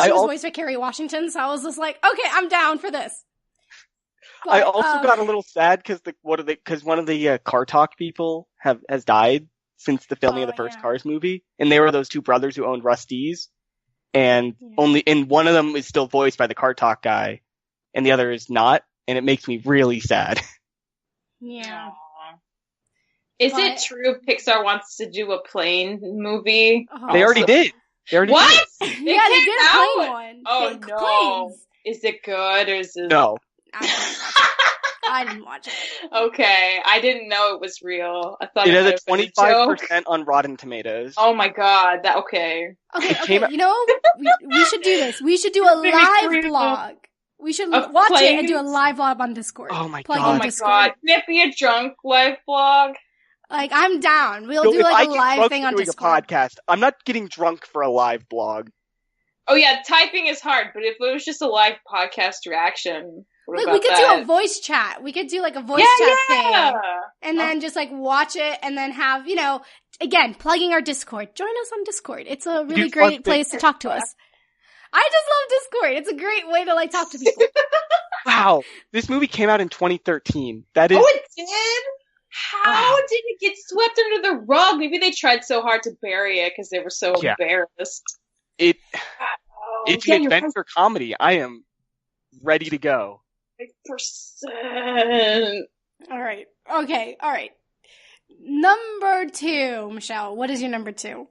she was voiced by Kerry Washington. So I was just like, okay, I'm down for this. But, I also got a little sad because one of the Car Talk people has died since the filming of the first Cars movie, and they were those 2 brothers who owned Rusty's, and one of them is still voiced by the Car Talk guy, and the other is not, and it makes me really sad. Yeah. Is it true Pixar wants to do a plane movie? They already did. What? They did a plane one. Oh no! Planes. Is it good or is it? No. I didn't watch it. Okay, I didn't know it was real. I thought it has a 25% on Rotten Tomatoes. Oh my god! Okay. You know, we should do this. We should do a live blog. We should watch it and do a live blog on Discord. Oh my god! Oh my god! Can it be a drunk live blog? Like, I'm down. We'll do like a live thing on Discord. A podcast. I'm not getting drunk for a live blog. Oh yeah, typing is hard, but if it was just a live podcast reaction. Like, we could do a voice chat. We could do like a voice chat thing. And then just like watch it and then have, you know, again, plugging our Discord. Join us on Discord. It's a really great place to talk to us. I just love Discord. It's a great way to like talk to people. Wow. This movie came out in 2013. That is. Oh, it did? How did it get swept under the rug? Maybe they tried so hard to bury it because they were so embarrassed. It's an adventure comedy. I am ready to go. 5%. All right. Okay. All right. Number 2, Michelle. What is your number 2?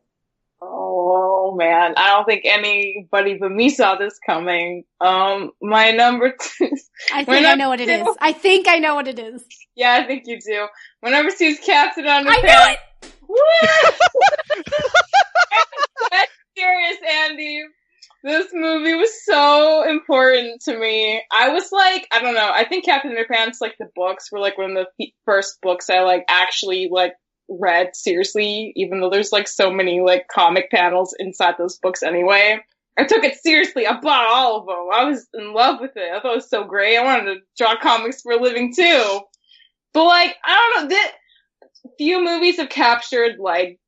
Oh man, I don't think anybody but me saw this coming. My number 2. I think I know what it is. I think I know what it is. Yeah, I think you do. My number 2 is Captain Underpants. I know it. Woo! That's serious, Andy. This movie was so important to me. I was like like, I don't know, I think Captain Underpants, like, the books were, like, one of the first books I, like, actually, like, read seriously, even though there's, like, so many, like, comic panels inside those books anyway. I took it seriously. I bought all of them. I was in love with it. I thought it was so great. I wanted to draw comics for a living, too. But, like, I don't know, few movies have captured, like,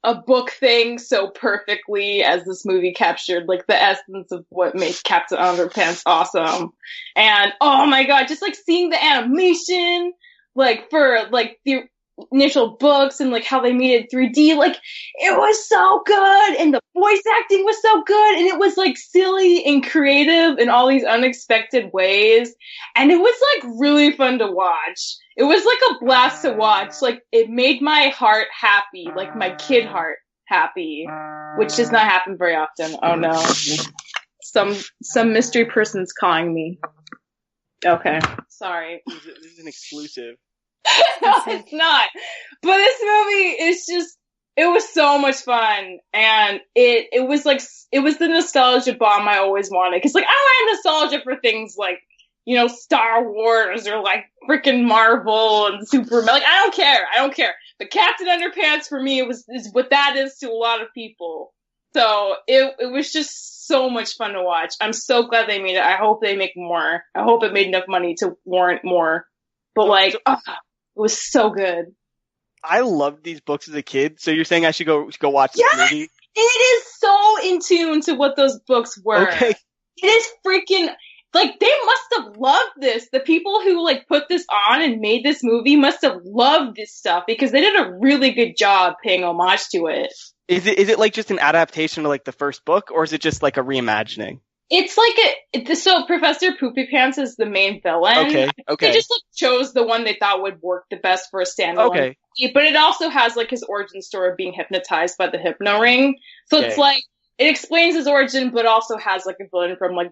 a book thing so perfectly as this movie captured, like, the essence of what makes Captain Underpants awesome. And, oh my god, just, like, seeing the animation, like, for, like, the initial books and, like, how they made it 3D, like, it was so good, and the voice acting was so good, and it was, like, silly and creative in all these unexpected ways, and it was, like, really fun to watch. It was, like, a blast to watch. Like, it made my heart happy, like, my kid heart happy, which does not happen very often. Oh no. Some mystery person's calling me. Okay. Sorry. This is an exclusive. No, it's not. But this movie is just, it was so much fun. And it was like, it was the nostalgia bomb I always wanted. Cause like, I want nostalgia for things like, you know, Star Wars or like freaking Marvel and Superman. Like, I don't care. But Captain Underpants for me is what that is to a lot of people. So it was just so much fun to watch. I'm so glad they made it. I hope they make more. I hope it made enough money to warrant more. But like, it was so good. I loved these books as a kid, so you're saying I should go watch this movie? It is so in tune to what those books were. Okay. It is freaking, like, they must have loved this. The people who, like, put this on and made this movie must have loved this stuff, because they did a really good job paying homage to it. Is it like just an adaptation of like the first book, or is it just like a reimagining? It's like so Professor Poopy Pants is the main villain. Okay. They just like chose the one they thought would work the best for a standalone. Okay. Movie, but it also has like his origin story of being hypnotized by the hypno ring. So it's like, it explains his origin, but also has like a villain from like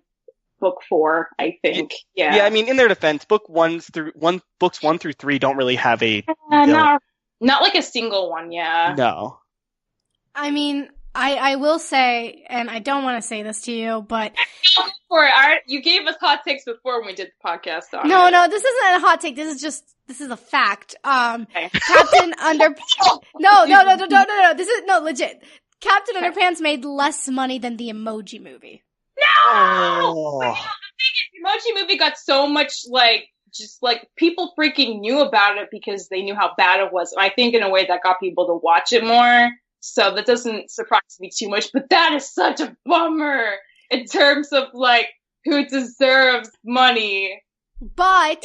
book 4, I think. Yeah. Yeah, I mean, in their defense, books 1 through 3 don't really have a not like a single one, yeah. No. I mean, I will say, and I don't want to say this to you, but you gave us hot takes before when we did the podcast on No, it. this isn't a hot take. This is a fact. Okay. Captain No. This is legit. Captain Underpants made less money than the Emoji Movie. No! Oh. But, you know, the Emoji Movie got so much, like, just, like, people freaking knew about it because they knew how bad it was. And I think in a way that got people to watch it more. So that doesn't surprise me too much. But that is such a bummer in terms of, like, who deserves money. But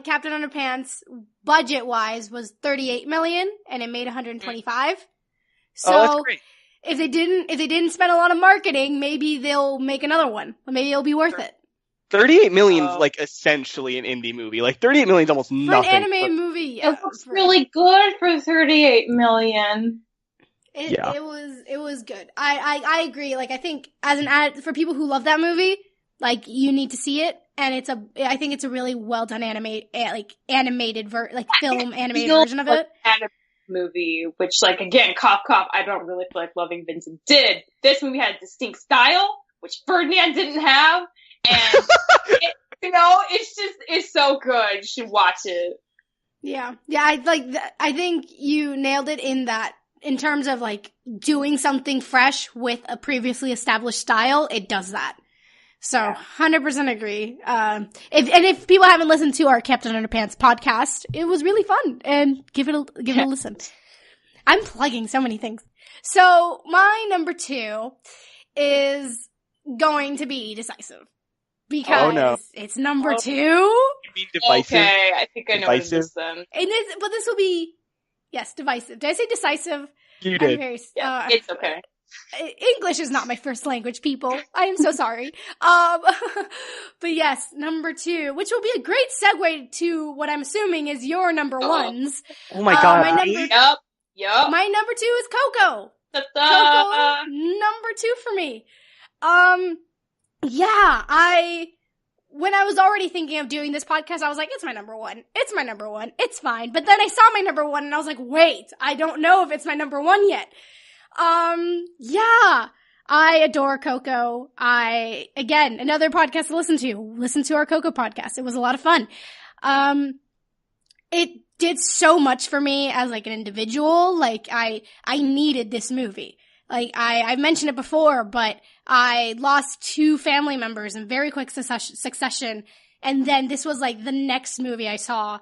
Captain Underpants, budget-wise, was $38 million, and it made $125. So that's great. if they didn't spend a lot of marketing, maybe they'll make another one. Maybe it'll be worth it. 38 million's like essentially an indie movie. Like 38 million's almost nothing. For an animated movie, yeah. It looks really good for 38 million. It was good. I agree. Like, I think as an ad for people who love that movie, like, you need to see it, and I think it's a really well done film animated version of it. Movie, which, like, again, cough, I don't really feel like loving Vincent did. This movie had a distinct style, which Ferdinand didn't have, and it's so good. You should watch it. Yeah, I think you nailed it in terms of like doing something fresh with a previously established style. It does that. So, 100% agree. If people haven't listened to our Captain Underpants podcast, it was really fun, and give it a listen. I'm plugging so many things. So, my number 2 is going to be Decisive. Because it's number 2. You mean Divisive? Okay, I think I know what it is then. But this will be, yes, Divisive. Did I say Decisive? You did. It's okay. English is not my first language, people. I am so sorry. But yes, number 2, which will be a great segue to what I'm assuming is your number 1s. Oh my god. Yep. My number 2 is Coco. Ta-da. Coco, number 2 for me. When I was already thinking of doing this podcast, I was like, it's my number 1. It's my number 1. It's fine. But then I saw my number 1 and I was like, wait, I don't know if it's my number 1 yet. I adore Coco. Again, another podcast to listen to. Listen to our Coco podcast. It was a lot of fun. It did so much for me as like an individual. Like I needed this movie. Like I've mentioned it before, but I lost 2 family members in very quick succession. And then this was like the next movie I saw.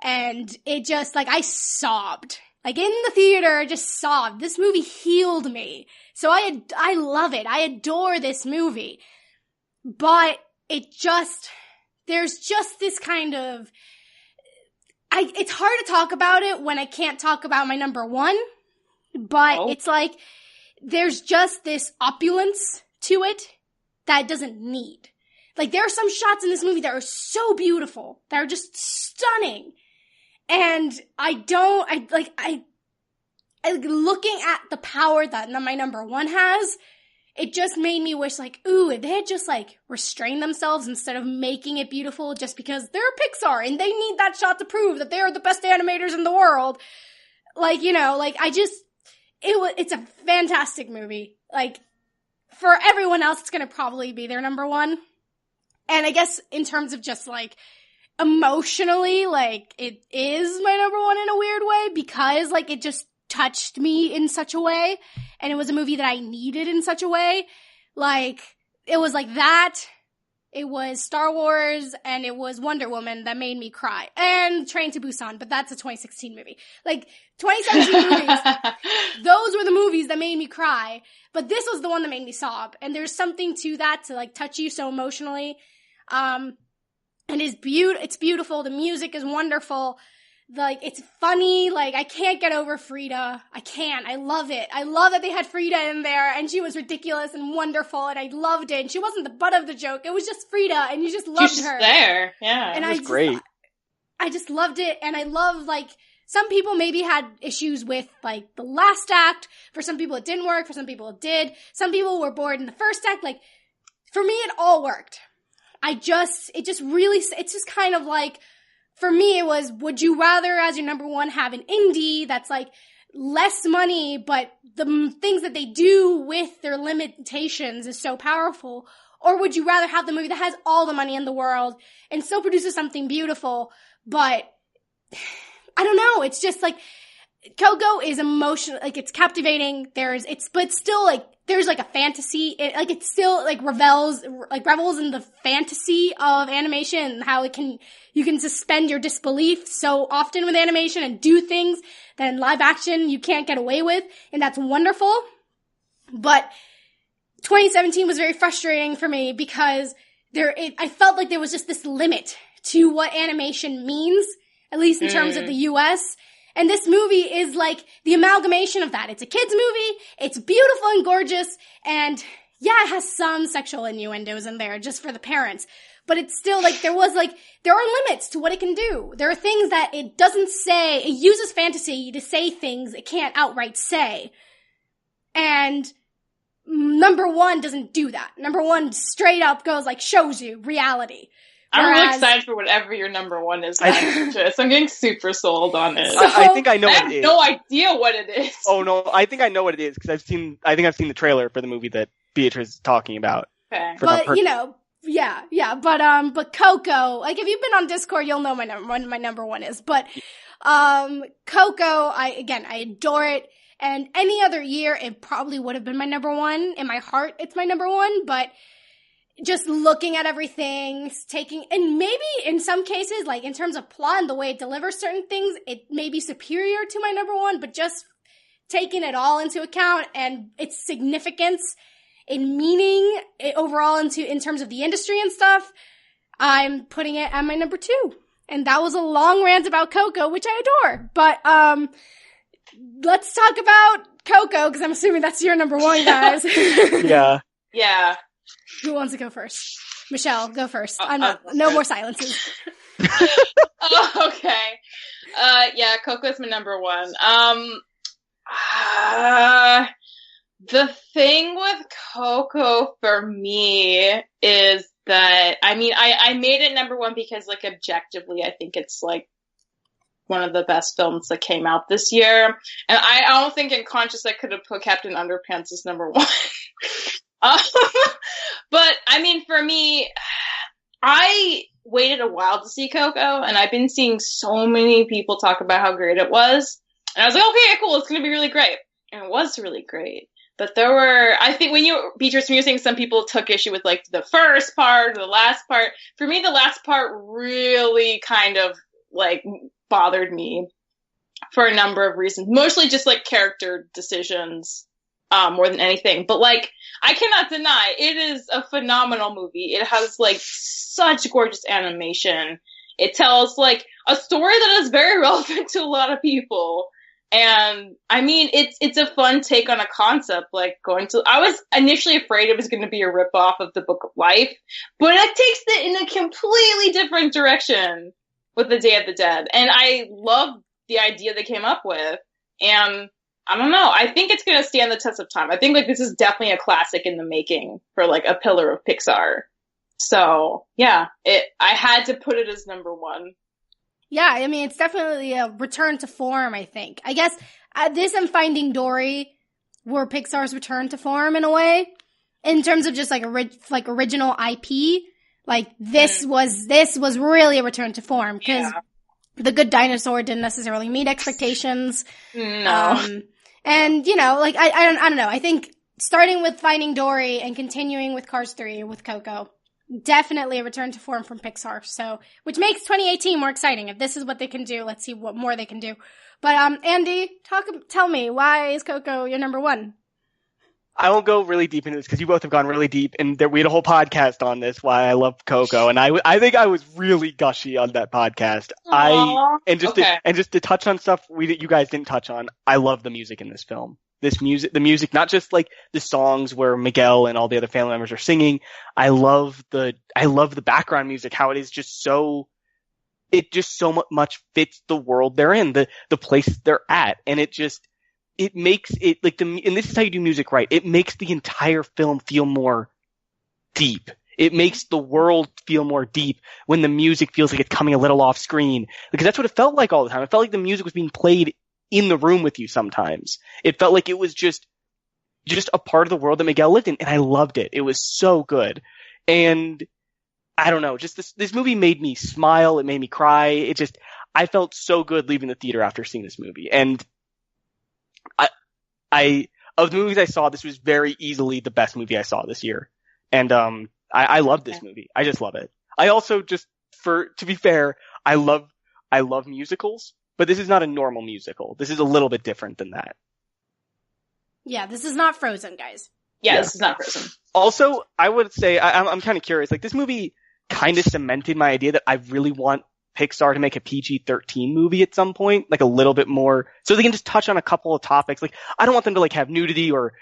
And it just like, I sobbed. Like in the theater, I just sobbed. This movie healed me. So I love it. I adore this movie. But there's just this kind of, it's hard to talk about it when I can't talk about my number one. But It's like, there's just this opulence to it that it doesn't need. Like, there are some shots in this movie that are so beautiful, that are just stunning. And looking at the power that my number one has, it just made me wish, like, ooh, if they had just, like, restrained themselves instead of making it beautiful just because they're Pixar and they need that shot to prove that they are the best animators in the world. Like, you know, like, it's a fantastic movie. Like, for everyone else, it's gonna probably be their number one. And I guess in terms of just, like, emotionally, like, it is my number one in a weird way because, like, it just touched me in such a way. And it was a movie that I needed in such a way. Like, it was like that. It was Star Wars and it was Wonder Woman that made me cry. And Train to Busan, but that's a 2016 movie. Like, 2017 movies, those were the movies that made me cry. But this was the one that made me sob. And there's something to that to, like, touch you so emotionally. And it's beautiful. The music is wonderful. Like, it's funny. Like, I can't get over Frida. I can't. I love it. I love that they had Frida in there, and she was ridiculous and wonderful, and I loved it. And she wasn't the butt of the joke. It was just Frida, and you just loved her. She's just there. Yeah. And it was great. I just loved it, and I love, like, some people maybe had issues with, like, the last act. For some people it didn't work. For some people it did. Some people were bored in the first act. Like, for me, it all worked. It's just kind of like, for me, it was, would you rather, as your number one, have an indie that's, like, less money, but the things that they do with their limitations is so powerful? Or would you rather have the movie that has all the money in the world and still produces something beautiful, but I don't know, it's just, like, Coco is emotional, like, it's captivating, but still, like, there's, like, a fantasy, it still, like, revels in the fantasy of animation and how you can suspend your disbelief so often with animation and do things that in live action you can't get away with, and that's wonderful. But 2017 was very frustrating for me because I felt like there was just this limit to what animation means, at least in terms of the US. And this movie is like the amalgamation of that. It's a kid's movie, it's beautiful and gorgeous, and yeah, it has some sexual innuendos in there just for the parents. But it's still like, there are limits to what it can do. There are things that it doesn't say, it uses fantasy to say things it can't outright say. And number one doesn't do that. Number one straight up goes like, shows you reality. I'm really excited for whatever your number one is. I'm getting super sold on it. I think I know what it is. I have no idea what it is. Oh no, I think I know what it is because I think I've seen the trailer for the movie that Beatriz is talking about. Okay. But you know, yeah. But Coco, like, if you've been on Discord, you'll know my number one is. But Coco, I adore it. And any other year, it probably would have been my number one. In my heart, it's my number one. But just looking at everything, and maybe in some cases, like, in terms of plot and the way it delivers certain things, it may be superior to my number one, but just taking it all into account and its significance in meaning overall in terms of the industry and stuff, I'm putting it at my number two. And that was a long rant about Coco, which I adore. But, let's talk about Coco, because I'm assuming that's your number one, guys. Yeah. Yeah. Who wants to go first? Michelle, go first. No more silences. Okay. Yeah, Coco's my number one. The thing with Coco for me is that, I mean, I made it number one because, like, objectively, I think it's, like, one of the best films that came out this year. And I don't think in conscious I could have put Captain Underpants as number one. But I mean, for me, I waited a while to see Coco, and I've been seeing so many people talk about how great it was. And I was like, okay, cool, it's going to be really great. And it was really great. But there were, I think Beatrice, when you were saying some people took issue with like the first part or the last part, for me, the last part really kind of like bothered me for a number of reasons. Mostly just like character decisions, more than anything. But like, I cannot deny it is a phenomenal movie. It has like such gorgeous animation. It tells like a story that is very relevant to a lot of people. And I mean, it's a fun take on a concept, like I was initially afraid it was going to be a ripoff of the Book of Life, but it takes it in a completely different direction with the Day of the Dead. And I love the idea they came up with. And I don't know, I think it's going to stand the test of time. I think like this is definitely a classic in the making for like a pillar of Pixar. So yeah, I had to put it as number one. Yeah, I mean, it's definitely a return to form, I think. I guess this and Finding Dory were Pixar's return to form in a way. In terms of just like original IP. Like this was really a return to form because The Good Dinosaur didn't necessarily meet expectations. No. And you know, like I don't know. I think starting with Finding Dory and continuing with Cars 3 with Coco, definitely a return to form from Pixar. So, which makes 2018 more exciting. If this is what they can do, let's see what more they can do. But Andy, tell me, why is Coco your number one? I won't go really deep into this because you both have gone really deep, and we had a whole podcast on this. Why I love Coco, and I think I was really gushy on that podcast. Aww. Just to touch on stuff you guys didn't touch on. I love the music in this film. The music, not just like the songs where Miguel and all the other family members are singing. I love the background music, how it is just so much fits the world they're in, the place they're at. And it makes it like and this is how you do music right. It makes the entire film feel more deep. It makes the world feel more deep when the music feels like it's coming a little off screen. Because that's what it felt like all the time. It felt like the music was being played in the room with you sometimes. It felt like it was just a part of the world that Miguel lived in, and I loved it. It was so good. And I don't know, just this movie made me smile, it made me cry. I felt so good leaving the theater after seeing this movie. And I of the movies I saw, this was very easily the best movie I saw this year. And I love this movie. I just love it. I also to be fair, I love musicals. But this is not a normal musical. This is a little bit different than that. Yeah, this is not Frozen, guys. Yeah, this is not Frozen. Also, I would say, I'm kind of curious, like this movie kind of cemented my idea that I really want Pixar to make a PG-13 movie at some point, like a little bit more, so they can just touch on a couple of topics. Like, I don't want them to like have nudity or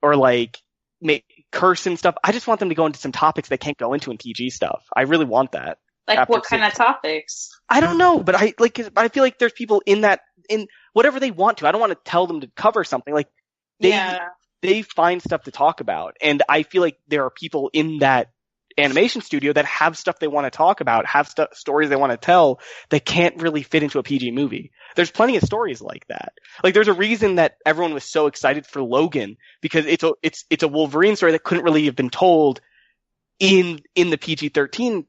like make curse and stuff. I just want them to go into some topics they can't go into in PG stuff. I really want that. Like what kind of topics? I don't know, but I feel like there's people in whatever they want to. I don't want to tell them to cover something. Like they find stuff to talk about, and I feel like there are people in that animation studio that have stuff they want to talk about, have stories they want to tell that can't really fit into a PG movie. There's plenty of stories like that. Like there's a reason that everyone was so excited for Logan, because it's a Wolverine story that couldn't really have been told in the PG-13.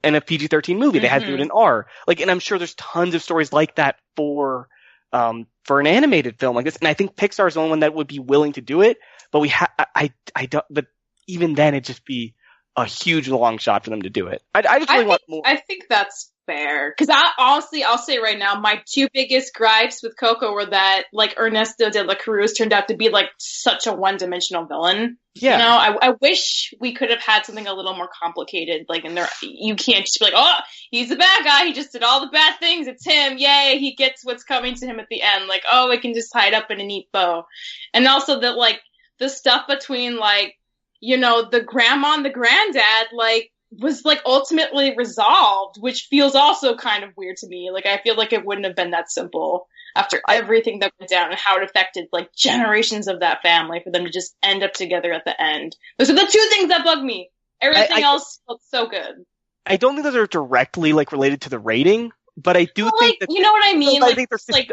In a PG-13 movie, they had to do it in R. Like, and I'm sure there's tons of stories like that for an animated film like this. And I think Pixar is the only one that would be willing to do it. But I don't. But even then, it'd just be a huge long shot for them to do it. I just really want more. I think that's fair. Because I'll say right now, my two biggest gripes with Coco were that like Ernesto de la Cruz turned out to be like such a one-dimensional villain. Yeah. You know, I wish we could have had something a little more complicated. Like in there, you can't just be like, oh, he's the bad guy. He just did all the bad things. It's him. Yay. He gets what's coming to him at the end. Like, oh, it can just tie it up in a neat bow. And also that like the stuff between like, you know, the grandma and the granddad, like, was like ultimately resolved, which feels also kind of weird to me. Like, I feel like it wouldn't have been that simple after everything that went down and how it affected like generations of that family for them to just end up together at the end. Those are the two things that bug me. Everything else felt so good. I don't think those are directly like related to the rating, but I do think that you know what I mean. I think they're systematic.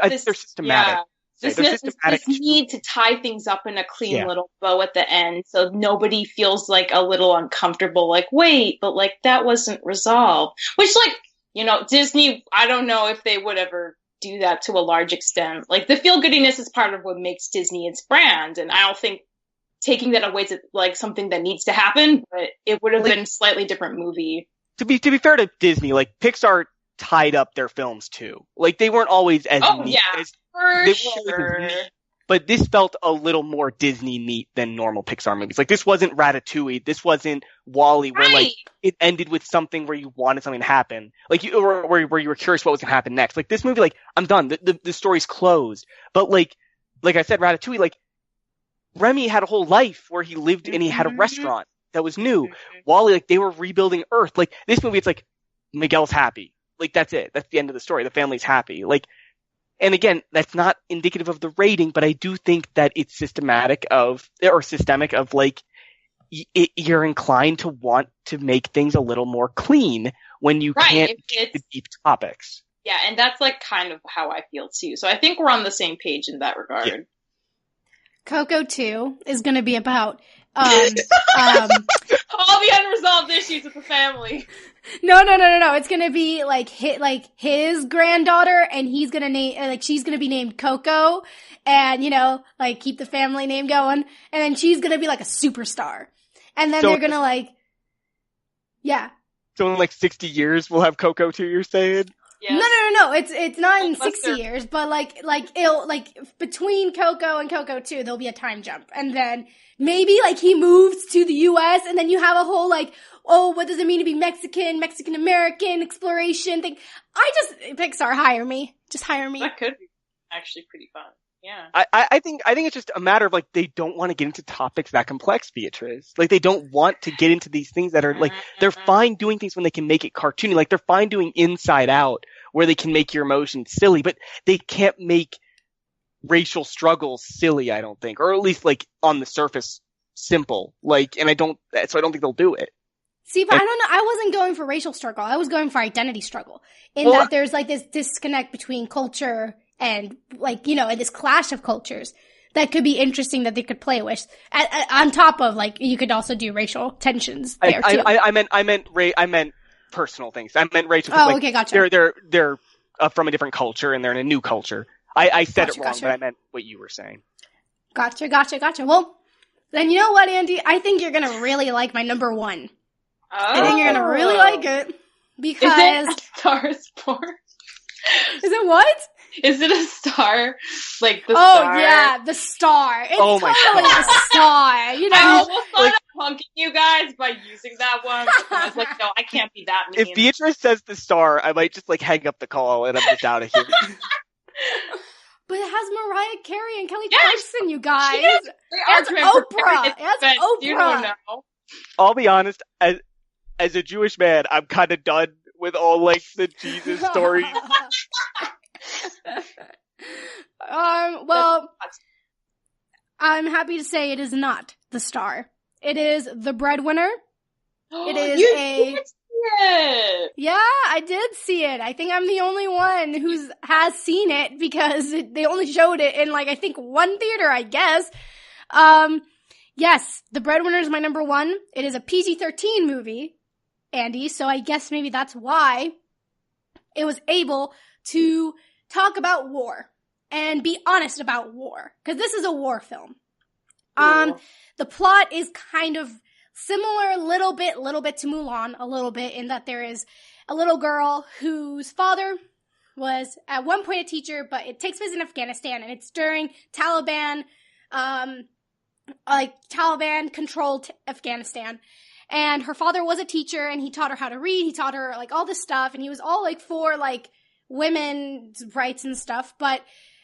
Yeah. They're systematic. This need to tie things up in a clean little bow at the end, so nobody feels like a little uncomfortable. Like, wait, but like that wasn't resolved. Which, like, you know, Disney. I don't know if they would ever do that to a large extent. Like, the feel goodiness is part of what makes Disney its brand, and I don't think taking that away is like something that needs to happen. But it would have been a slightly different movie. To be fair to Disney, like Pixar tied up their films too. Like, they weren't always as neat as. For sure. But this felt a little more Disney neat than normal Pixar movies. Like, this wasn't Ratatouille. This wasn't WALL-E, where like it ended with something where you wanted something to happen. Like, where you were curious what was going to happen next. Like, this movie, like, I'm done. The story's closed. But like I said, Ratatouille, like, Remy had a whole life where he lived and he had a restaurant that was new. WALL-E, like, they were rebuilding Earth. Like, this movie, it's like Miguel's happy. Like, that's it. That's the end of the story. The family's happy. Like. And again, that's not indicative of the rating, but I do think that it's systemic of like, you're inclined to want to make things a little more clean when you can't get the deep topics. Yeah, and that's like kind of how I feel too. So I think we're on the same page in that regard. Yeah. Coco 2 is going to be about all the unresolved issues with the family. No. It's gonna be like his granddaughter, and he's gonna name she's gonna be named Coco, and you know, like, keep the family name going, and then she's gonna be like a superstar, and then they're gonna like, yeah. So in like 60 years, we'll have Coco 2. You're saying? Yes. No. It's not in 60 years, but like it'll like between Coco and Coco 2, there'll be a time jump, and then maybe like he moves to the U.S. and then you have a whole like, oh, what does it mean to be Mexican American exploration thing? Pixar, hire me. Just hire me. That could be actually pretty fun. Yeah. I think it's just a matter of like, they don't want to get into topics that complex, Beatriz. Like, they don't want to get into these things that are like, they're fine doing things when they can make it cartoony. Like, they're fine doing Inside Out where they can make your emotions silly, but they can't make racial struggles silly, I don't think, or at least like on the surface simple. Like, and I don't think they'll do it. See, but I don't know. I wasn't going for racial struggle. I was going for identity struggle. That there's like this disconnect between culture and like, you know, and this clash of cultures that could be interesting that they could play with. On top of like, you could also do racial tensions there too. I meant personal things. I meant racial. Oh, like, okay, gotcha. They're from a different culture and they're in a new culture. I said it wrong, but I meant what you were saying. Gotcha. Well, then you know what, Andy? I think you're gonna really like my number one. Oh. I think you're gonna really like it because is it a Star Sport? Is it what? Is it a star? Like the star? Oh yeah, the star. It's totally the star. You know, I almost thought of punking you guys by using that one. I was like, no, I can't be that mean. If Beatrice says the star, I might just like hang up the call and I'm just out of here. But it has Mariah Carey and Kelly Clarkson, you guys. It's Oprah. It's Oprah. You don't know. I'll be honest, as a Jewish man, I'm kind of done with all like the Jesus stories. Well, I'm happy to say it is not the star. It is The Breadwinner. It is Yeah, I did see it. I think I'm the only one who has seen it because they only showed it in like, I think one theater, I guess. Yes, The Breadwinner is my number one. It is a PG-13 movie, Andy, so I guess maybe that's why it was able to talk about war and be honest about war, because this is a war film. Cool. The plot is kind of similar, a little bit to Mulan, a little bit, in that there is a little girl whose father was at one point a teacher, but it takes place in Afghanistan, and it's during Taliban controlled Afghanistan. And her father was a teacher, and he taught her how to read, he taught her like all this stuff, and he was all like for like women's rights and stuff. But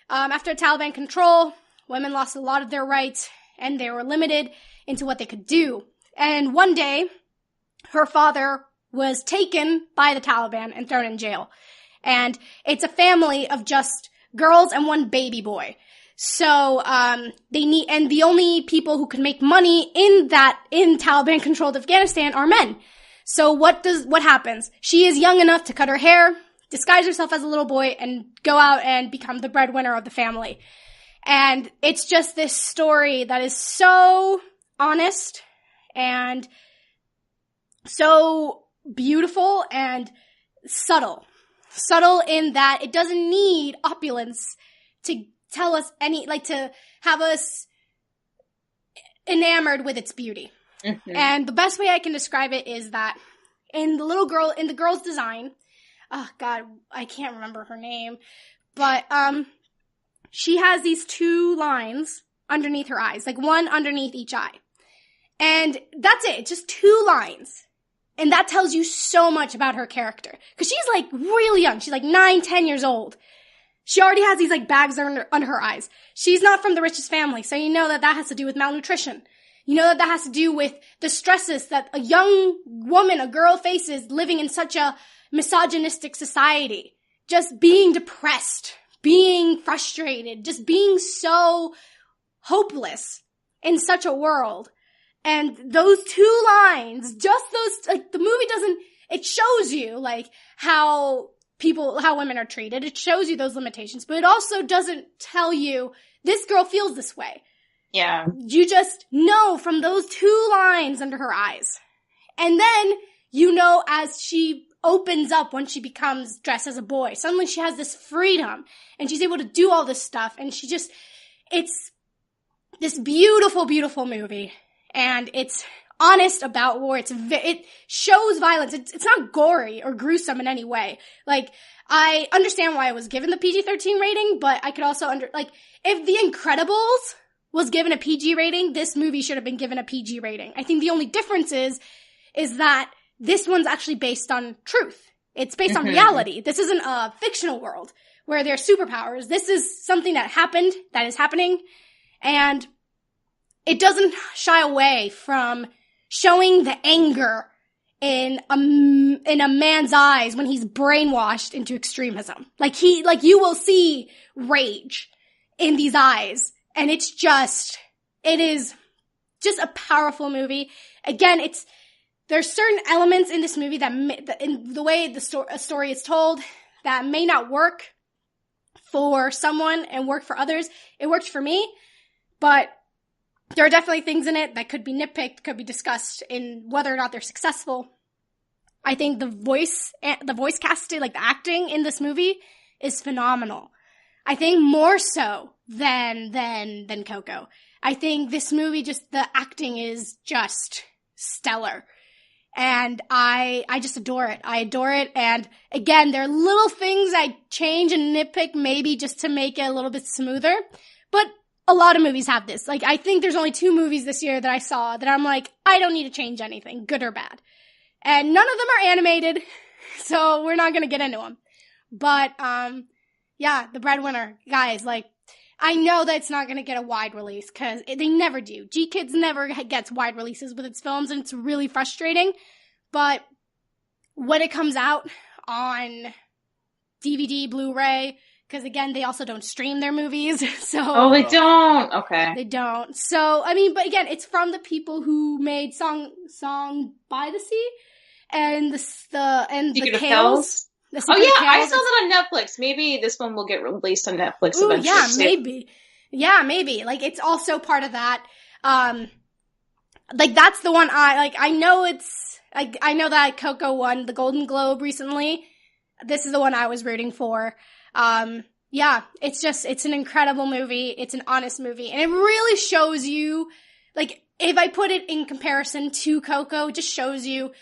after Taliban control, women lost a lot of their rights, and they were limited into what they could do. And one day, her father was taken by the Taliban and thrown in jail. And it's a family of just girls and one baby boy. So, the only people who can make money in Taliban-controlled Afghanistan are men. So what happens? She is young enough to cut her hair, disguise herself as a little boy and go out and become the breadwinner of the family. And it's just this story that is so honest and so beautiful and subtle. Subtle in that it doesn't need opulence to tell us to have us enamored with its beauty. Mm-hmm. And the best way I can describe it is that in the girl's design, oh God, I can't remember her name, but, she has these 2 lines underneath her eyes, like one underneath each eye. And that's it. It's just 2 lines. And that tells you so much about her character. Cause she's like really young. She's like 9, 10 years old. She already has these like bags under her eyes. She's not from the richest family. So you know that has to do with malnutrition. You know that has to do with the stresses that a young woman, a girl faces living in such a misogynistic society. Just being depressed, being frustrated, just being so hopeless in such a world. And those 2 lines, just those, like, the movie it shows you, like, how women are treated. It shows you those limitations, but it also doesn't tell you, this girl feels this way. Yeah. You just know from those 2 lines under her eyes. And then, you know, as she opens up when she becomes dressed as a boy, suddenly she has this freedom, and she's able to do all this stuff, and it's this beautiful, beautiful movie. And it's honest about war. It shows violence. It's not gory or gruesome in any way. Like, I understand why it was given the PG-13 rating, but I could also if The Incredibles was given a PG rating, this movie should have been given a PG rating. I think the only difference is that this one's actually based on truth. It's based on reality. This isn't a fictional world where there are superpowers. This is something that happened, that is happening, and it doesn't shy away from showing the anger in a man's eyes when he's brainwashed into extremism. You will see rage in these eyes, and it is just a powerful movie. Again, there's certain elements in this movie that in the way a story is told, that may not work for someone and work for others. It worked for me, but there are definitely things in it that could be nitpicked, could be discussed in whether or not they're successful. I think the voice casting, like the acting in this movie, is phenomenal. I think more so than Coco. I think this movie, just the acting is just stellar. And I just adore it. I adore it. And again, there are little things I change and nitpick maybe just to make it a little bit smoother. But a lot of movies have this. Like, I think there's only 2 movies this year that I saw that I'm like, I don't need to change anything, good or bad. And none of them are animated, so we're not gonna get into them. But, yeah, The Breadwinner, guys, like, I know that it's not gonna get a wide release, cause they never do. G-Kids never gets wide releases with its films, and it's really frustrating. But when it comes out on DVD, Blu-ray, because again, they also don't stream their movies, so. Oh, they don't? Okay. They don't. So, I mean, but again, it's from the people who made Song by the Sea, and the Tales. Oh yeah, I saw that on Netflix. Maybe this one will get released on Netflix eventually. Yeah, maybe. Yeah, maybe. Like, it's also part of that. Like, that's the one I know I know that Coco won the Golden Globe recently. This is the one I was rooting for. Yeah, it's an incredible movie. It's an honest movie. And it really shows you, like, if I put it in comparison to Coco, it just shows you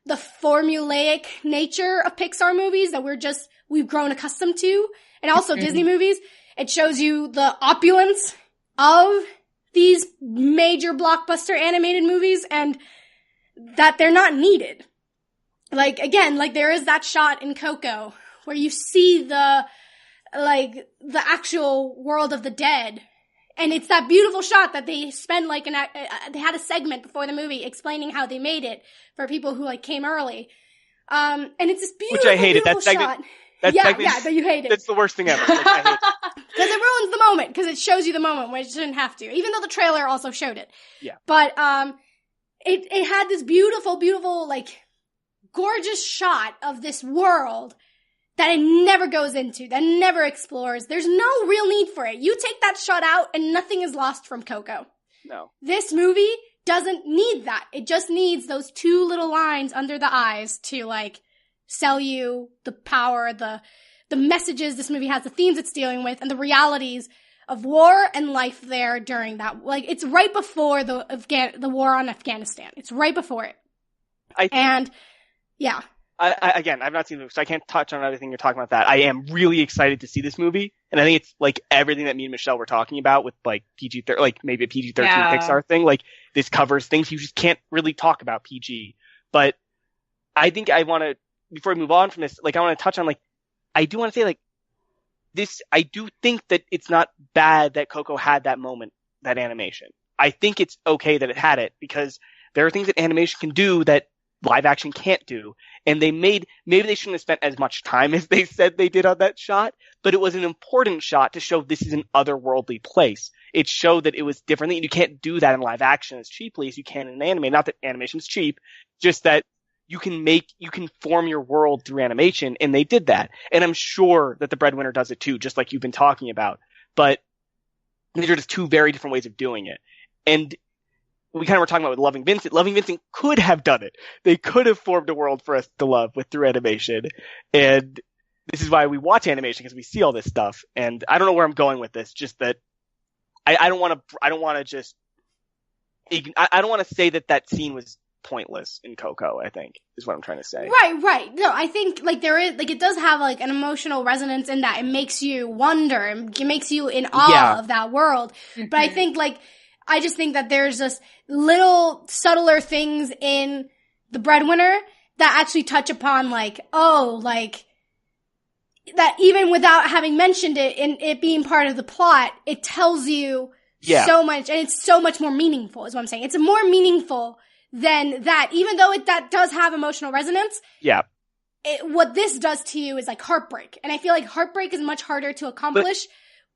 the formulaic nature of Pixar movies that we've grown accustomed to. And also Disney movies. It shows you the opulence of these major blockbuster animated movies and that they're not needed. Like, again, like there is that shot in Coco where you see the actual world of the dead. And it's that beautiful shot that they spent they had a segment before the movie explaining how they made it for people who came early. And it's this beautiful, which I hated. That segment. Shot. That you hate it. That's the worst thing ever. Like, I hate it. Because it ruins the moment, because it shows you the moment when it shouldn't have to, even though the trailer also showed it. Yeah. But, it had this beautiful, beautiful, gorgeous shot of this world that it never goes into, that never explores. There's no real need for it. You take that shot out and nothing is lost from Coco. No. This movie doesn't need that. It just needs those two little lines under the eyes to, like, sell you the power, the messages this movie has, the themes it's dealing with, and the realities of war and life there during that. Like, it's right before the war on Afghanistan. It's right before it. Yeah. Again, I've not seen the movie, so I can't touch on everything you're talking about that. I am really excited to see this movie, and I think it's like everything that me and Michelle were talking about with like PG-13, like maybe a PG-13 Pixar thing. Like, this covers things you just can't really talk about PG. But I think I want to, before we move on from this, like, I want to touch on, like, I do want to say, like, this, I do think that it's not bad that Coco had that moment, that animation. I think it's okay that it had it, because there are things that animation can do that live action can't do. And maybe they shouldn't have spent as much time as they said they did on that shot, but it was an important shot to show this is an otherworldly place. It showed that it was different. You can't do that in live action as cheaply as you can in anime. Not that animation's cheap, just that you can form your world through animation, and they did that. And I'm sure that The Breadwinner does it too, just like you've been talking about. But these are just two very different ways of doing it. And we kind of were talking about with Loving Vincent. Loving Vincent could have done it. They could have formed a world for us to love through animation. And this is why we watch animation, because we see all this stuff. And I don't know where I'm going with this, just that I don't want to say that scene was pointless in Coco, I think, is what I'm trying to say. Right. No, I think, like, there is, like, it does have, like, an emotional resonance in that. It makes you wonder, it makes you in awe of that world. Mm-hmm. But I think, like, I just think that there's just little subtler things in The Breadwinner that actually touch upon, like, that even without having mentioned it and it being part of the plot, it tells you so much, and it's so much more meaningful, is what I'm saying. It's more meaningful than that, even though that does have emotional resonance. Yeah. What this does to you is, like, heartbreak. And I feel like heartbreak is much harder to accomplish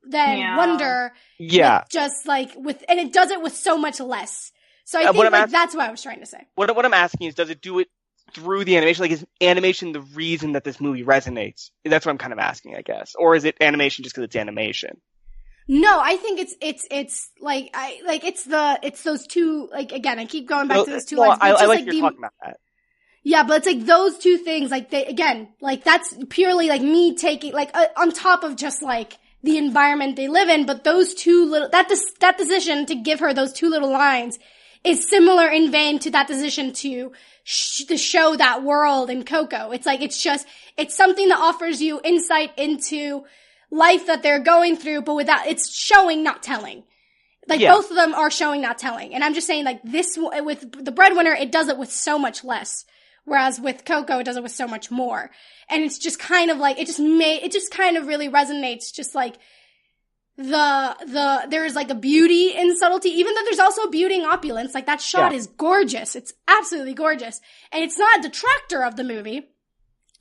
than wonder. Yeah. Just, like, and it does it with so much less. So I think, like, that's what I was trying to say. What I'm asking is, does it do it through the animation? Like, is animation the reason that this movie resonates? That's what I'm kind of asking, I guess. Or is it animation just because it's animation? No, I think it's those two, like, again, I keep going back to those two lines. I like you're talking about that. Yeah, but it's like those two things, like, that's purely, like, me taking, like, on top of just, like, the environment they live in, but those two little, that decision to give her those two little lines is similar in vein to that decision to show that world in Coco. It's like, it's something that offers you insight into life that they're going through, but it's showing, not telling. Like, both of them are showing, not telling. And I'm just saying, like, this, with The Breadwinner, it does it with so much less. Whereas with Coco, it does it with so much more. And it's just kind of like, it just kind of really resonates, just like, there is, like, a beauty in subtlety, even though there's also beauty in opulence. Like, that shot is gorgeous. It's absolutely gorgeous. And it's not a detractor of the movie.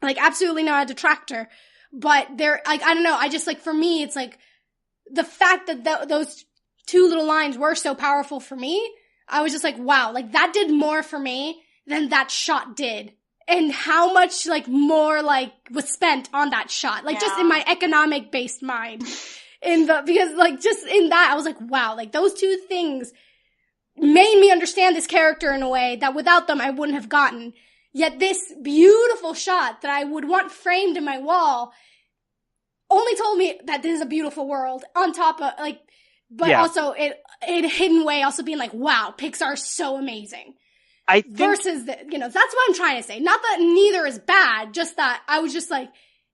Like, absolutely not a detractor. But there, like, I don't know, I just, like, for me, it's like, the fact that those two little lines were so powerful for me, I was just like, wow, like, that did more for me than that shot did. And how much, like, more, like, was spent on that shot. Like, just in my economic-based mind. Because, like, just in that, I was like, wow, like, those two things made me understand this character in a way that without them I wouldn't have gotten. Yet this beautiful shot that I would want framed in my wall only told me that this is a beautiful world, on top of, like, but also in a hidden way also being like, wow, Pixar's so amazing. Versus, that's what I'm trying to say. Not that neither is bad, just that I was just like,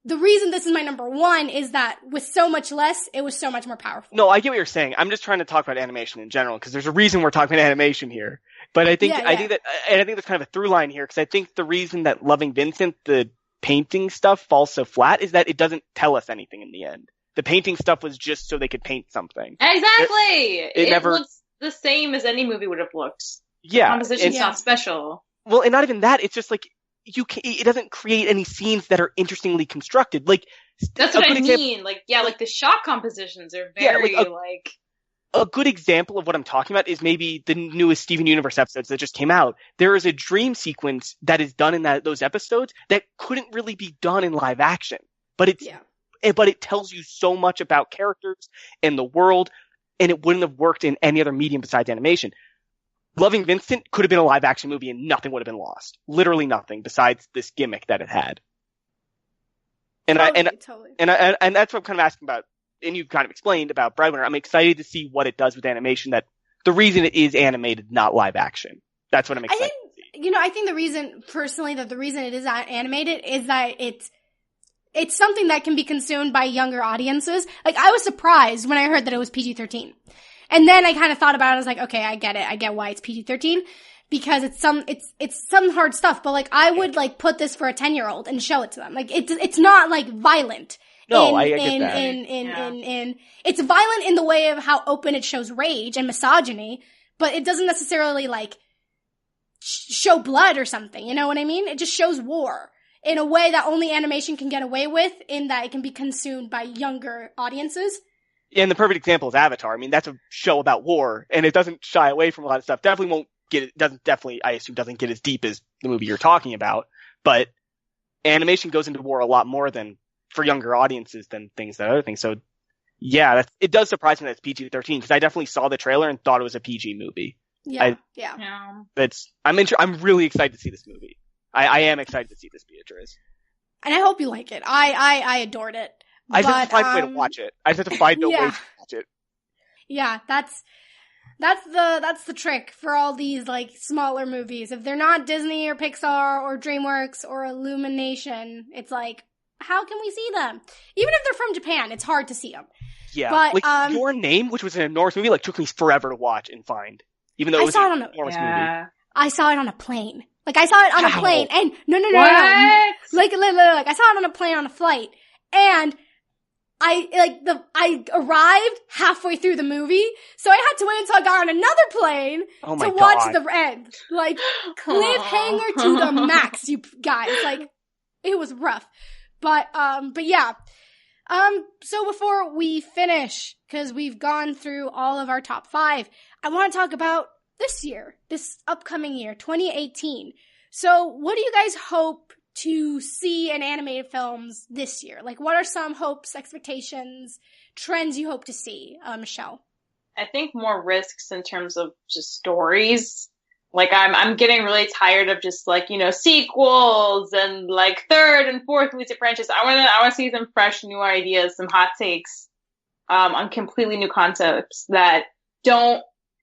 the reason this is my number one is that with so much less, it was so much more powerful. No, I get what you're saying. I'm just trying to talk about animation in general, because there's a reason we're talking about animation here. But I think there's kind of a through line here, because I think the reason that Loving Vincent, the painting stuff, falls so flat is that it doesn't tell us anything in the end. The painting stuff was just so they could paint something. Exactly! It never looks the same as any movie would have looked. Yeah. The composition's not special. Well, and not even that, it's just like, it doesn't create any scenes that are interestingly constructed. Like, that's what I mean. Like, like, the shot compositions are very, a good example of what I'm talking about is maybe the newest Steven Universe episodes that just came out. There is a dream sequence that is done in those episodes that couldn't really be done in live action. but but it tells you so much about characters and the world, and it wouldn't have worked in any other medium besides animation. Loving Vincent could have been a live action movie and nothing would have been lost. Literally nothing besides this gimmick that it had. And totally. And that's what I'm kind of asking about, and you've kind of explained about Breadwinner. I'm excited to see what it does with animation, that the reason it is animated, not live action. That's what I'm excited to see. I think the reason it is animated is that it's something that can be consumed by younger audiences. Like, I was surprised when I heard that it was PG-13. And then I kind of thought about it. I was like, okay, I get it. I get why it's PG-13. Because it's some hard stuff. But, like, I would, like, put this for a 10-year-old and show it to them. Like, it's not, like, violent. No, I get that. It's violent in the way of how open it shows rage and misogyny. But it doesn't necessarily, like, show blood or something. You know what I mean? It just shows war in a way that only animation can get away with, in that it can be consumed by younger audiences. And the perfect example is Avatar. I mean, that's a show about war, and it doesn't shy away from a lot of stuff. Definitely won't get it, I assume, doesn't get as deep as the movie you're talking about, but animation goes into war a lot more than for younger audiences than other things. So yeah, it does surprise me that it's PG-13, because I definitely saw the trailer and thought it was a PG movie. Yeah. I'm really excited to see this movie. I am excited to see this, Beatriz. And I hope you like it. I adored it. I just have to find a way to watch it. I just have to find a way to watch it. Yeah, that's the trick for all these, like, smaller movies. If they're not Disney or Pixar or DreamWorks or Illumination, it's like, how can we see them? Even if they're from Japan, it's hard to see them. Yeah, but, like, Your Name, which was an enormous movie, like, took me forever to watch and find. Even though it was an enormous movie. I saw it on a plane. Like, I saw it on a plane, and no. Like, I saw it on a plane on a flight, and I arrived halfway through the movie, so I had to wait until I got on another plane to watch the end. Like, cliffhanger to the max, you guys. Like, it was rough. But yeah. So before we finish, because we've gone through all of our top 5, I want to talk about this upcoming year, 2018. So what do you guys hope to see in animated films this year? Like, what are some hopes, expectations, trends you hope to see, Michelle? I think more risks in terms of just stories. Like, I'm getting really tired of just, like, sequels and, like, third and fourth movies of franchise. I want to see some fresh new ideas, some hot takes, on completely new concepts that don't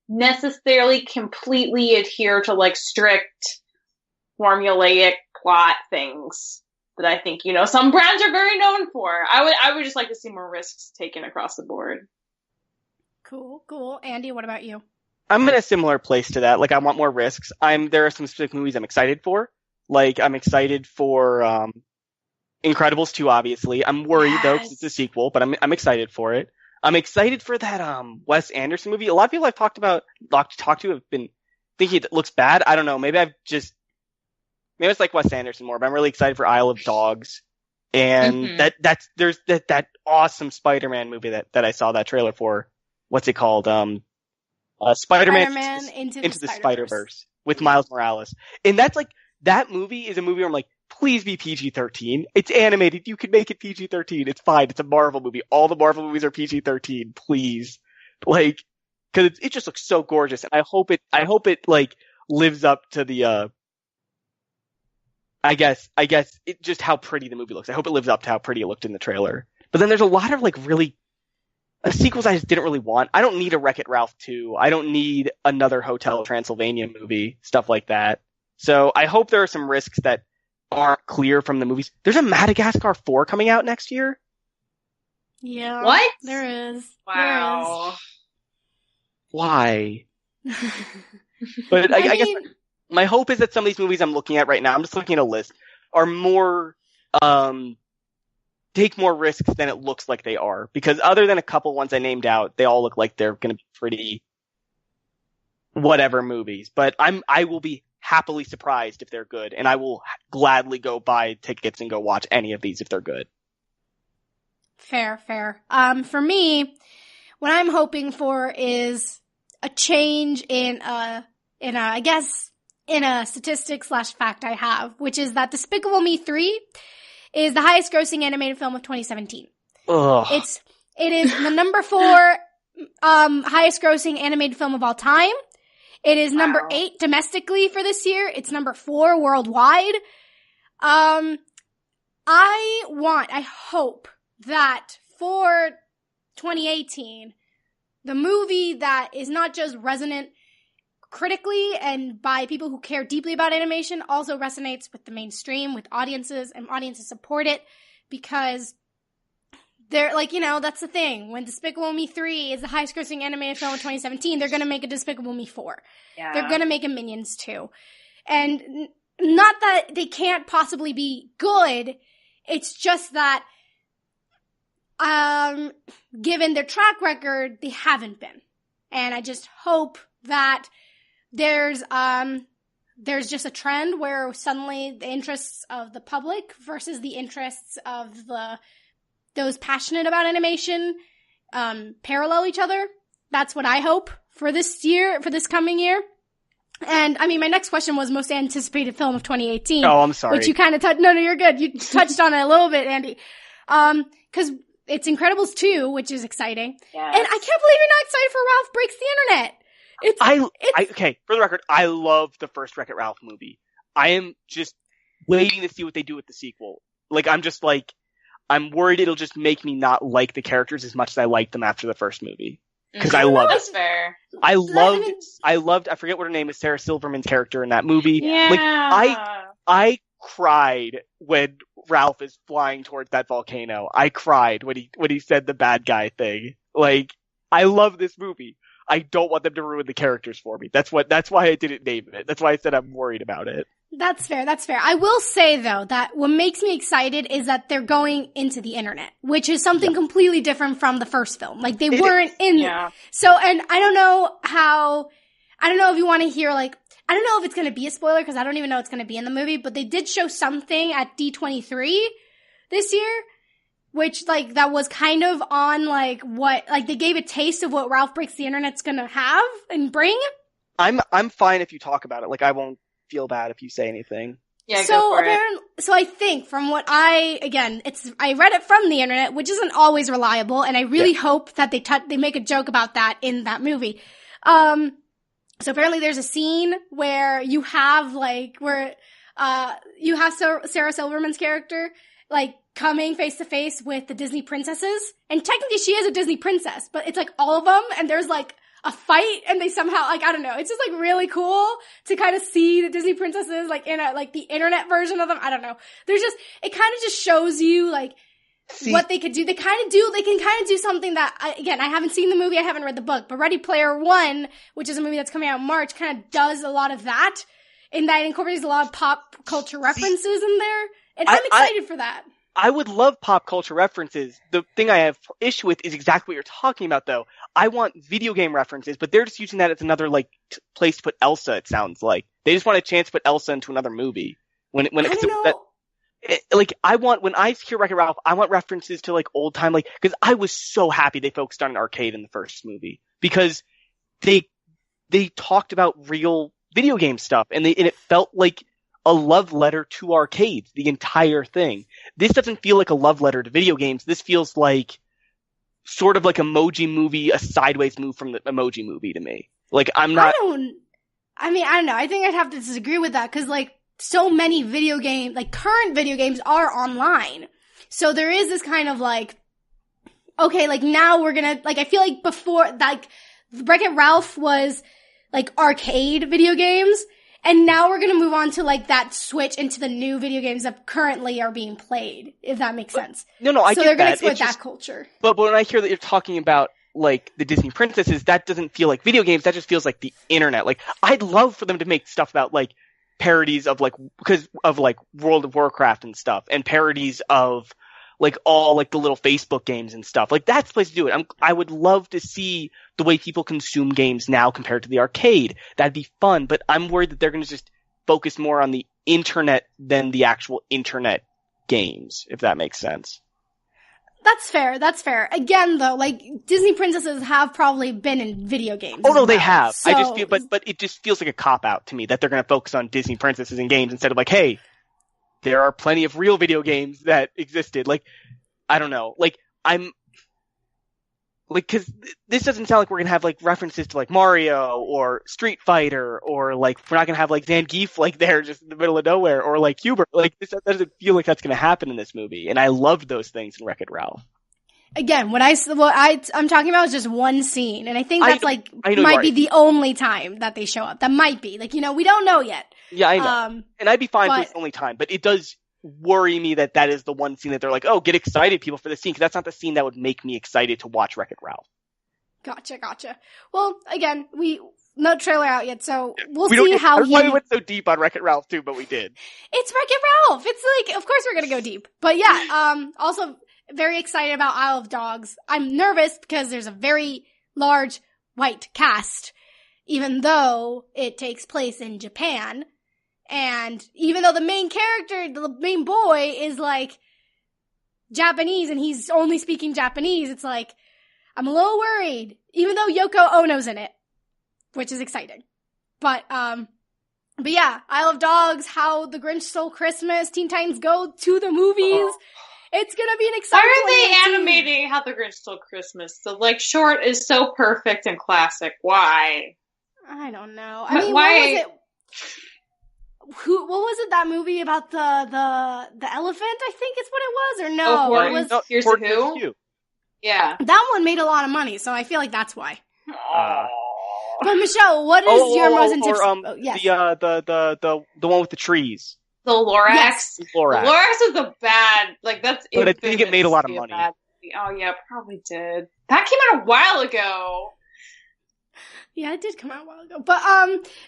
necessarily completely adhere to, like, strict formulaic plot things that I think, some brands are very known for. I would just like to see more risks taken across the board. Cool. Andy, what about you? I'm in a similar place to that. Like, I want more risks. There are some specific movies I'm excited for. Like, I'm excited for Incredibles 2, obviously. I'm worried, though, because it's a sequel, but I'm excited for it. I'm excited for that Wes Anderson movie. A lot of people I've talked to have been thinking it looks bad. I don't know. Maybe it's like Wes Anderson more, but I'm really excited for Isle of Dogs. And there's that awesome Spider-Man movie that I saw that trailer for. What's it called? Spider-Man Into the Spider-Verse with Miles Morales. And that's like, that movie is a movie where I'm like, please be PG-13. It's animated. You can make it PG-13. It's fine. It's a Marvel movie. All the Marvel movies are PG-13. Please. Like, cause it just looks so gorgeous. And I hope it like lives up to the, I guess it just how pretty the movie looks. I hope it lives up to how pretty it looked in the trailer. But then there's a lot of, like, really sequels I just didn't really want. I don't need a Wreck-It Ralph 2. I don't need another Hotel Transylvania movie, stuff like that. So I hope there are some risks that aren't clear from the movies. There's a Madagascar 4 coming out next year. Yeah. What? There is. Wow. There is. Why? But I guess my hope is that some of these movies I'm looking at right now, I'm just looking at a list, are more, take more risks than it looks like they are. Because other than a couple ones I named out, they all look like they're going to be pretty whatever movies. But I will be happily surprised if they're good, and I will gladly go buy tickets and go watch any of these if they're good. Fair. For me, what I'm hoping for is a change in a statistic / fact I have, which is that Despicable Me 3 is the highest grossing animated film of 2017. Ugh. It is the number 4 highest grossing animated film of all time. It is number 8 domestically for this year. It's number 4 worldwide. I hope that for 2018, the movie that is not just resonant critically and by people who care deeply about animation also resonates with the mainstream, with audiences, and audiences support it, because they're like, that's the thing. When Despicable Me 3 is the highest grossing animated film of 2017, they're gonna make a Despicable Me 4. Yeah. They're gonna make a Minions 2. And not that they can't possibly be good, it's just that, given their track record, they haven't been. And I just hope that there's just a trend where suddenly the interests of the public versus the interests of those passionate about animation parallel each other. That's what I hope for this coming year. And I mean, my next question was most anticipated film of 2018. Oh, I'm sorry. Which you kind of no, you're good. You touched on it a little bit, Andy. Cause it's Incredibles 2, which is exciting. Yes. And I can't believe you're not excited for Ralph Breaks the Internet. Okay, for the record, I love the first Wreck-It Ralph movie. I am just waiting to see what they do with the sequel. Like, I'm worried it'll just make me not like the characters as much as I liked them after the first movie. Because I loved it. That's fair. I forget what her name is, Sarah Silverman's character in that movie. Yeah. Like, I cried when Ralph is flying towards that volcano. I cried when he said the bad guy thing. Like, I love this movie. I don't want them to ruin the characters for me. That's why I didn't name it. That's why I said I'm worried about it. That's fair. I will say, though, that what makes me excited is that they're going into the internet, which is something completely different from the first film. Like, they weren't in. Yeah. So, and I don't know if you want to hear, like, I don't know if it's going to be a spoiler because I don't even know it's going to be in the movie, but they did show something at D23 this year, which, like, that was kind of on, like, they gave a taste of what Ralph Breaks the Internet's going to have and bring. I'm fine if you talk about it. Like, I won't feel bad if you say anything. Yeah, go for it. So I think from what I read it from the internet, which isn't always reliable, and I really hope that they make a joke about that in that movie. So apparently there's a scene where you have Sarah Silverman's character, like, coming face to face with the Disney princesses. And technically she is a Disney princess, but it's like all of them, and there's like a fight, and they somehow, like, I don't know, it's just like really cool to kind of see the Disney princesses like in the internet version of them. I don't know. It kind of just shows you like what they could do. They can kind of do something that, I haven't seen the movie, I haven't read the book, but Ready Player One, which is a movie that's coming out in March, kind of does a lot of that, in that it incorporates a lot of pop culture references in there, and I'm excited for that. I would love pop culture references. The thing I have issue with is exactly what you're talking about, though. I want video game references, but they're just using that as another, like, place to put Elsa, it sounds like. They just want a chance to put Elsa into another movie. When I hear Wreck-It Ralph, I want references to, like, old time, like, because I was so happy they focused on an arcade in the first movie. Because they talked about real video game stuff, and it felt like a love letter to arcades, the entire thing. This doesn't feel like a love letter to video games. This feels like sort of like Emoji Movie, a sideways move from the Emoji Movie to me. Like, I'm not... I don't know. I think I'd have to disagree with that, because, like, so many current video games are online. So there is this kind of, like, okay, like, now we're gonna, like, I feel like before, like, Wreck-It Ralph was, like, arcade video games, and now we're gonna move on to, like, that switch into the new video games that currently are being played, if that makes sense. No, I get that. So they're gonna exploit that culture. But when I hear that you're talking about, like, the Disney princesses, that doesn't feel like video games, that just feels like the internet. Like, I'd love for them to make stuff about, like, parodies of, like, because of, like, World of Warcraft and stuff, and parodies of, like, all, like, the little Facebook games and stuff. Like, that's the place to do it. I would love to see the way people consume games now compared to the arcade. That'd be fun, but I'm worried that they're going to just focus more on the internet than the actual internet games, if that makes sense. That's fair. Again, though, like, Disney princesses have probably been in video games. Oh, no, they have. So... I just feel, but it just feels like a cop-out to me that they're going to focus on Disney princesses in games instead of, like, hey, there are plenty of real video games that existed. Like, I don't know. Like, cause this doesn't sound like we're gonna have, like, references to, like, Mario or Street Fighter or, like, we're not gonna have, like, Zangief, like, there just in the middle of nowhere or, like, Hubert. Like, this doesn't feel like that's gonna happen in this movie. And I loved those things in Wreck-It Ralph. Again, what I'm talking about is just one scene, and I think that's might be the only time that they show up. That might be, like, we don't know yet. Yeah, I know. And I'd be fine if it's the only time, but it does worry me that is the one scene that they're like, oh, get excited, people, for the scene, because that's not the scene that would make me excited to watch Wreck-It Ralph. Gotcha. Well, again, no trailer out yet, so we'll see how That's why we went so deep on Wreck-It Ralph too, but we did. It's Wreck-It Ralph. It's like, of course we're gonna go deep, but yeah. Also, very excited about Isle of Dogs. I'm nervous because there's a very large white cast, even though it takes place in Japan. And even though the main character, the main boy, is like Japanese and he's only speaking Japanese, it's like, I'm a little worried. Even though Yoko Ono's in it, which is exciting. But yeah, Isle of Dogs, How the Grinch Stole Christmas, Teen Titans Go to the movies. It's gonna be an exciting. Why are they animating How the Grinch Stole Christmas? The, like, short is so perfect and classic. Why? I don't know. I mean, why? What was it? What was it? That movie about the elephant? I think is what it was, or no? It was Here's the Who. Yeah, that one made a lot of money, so I feel like that's why. But Michelle, what is your most anticipated? Yes, the one with the trees. The Lorax. Yes. Lorax is a bad, like, that's. But I think it made a lot of money. Oh yeah, probably did. That came out a while ago. Yeah, it did come out a while ago. But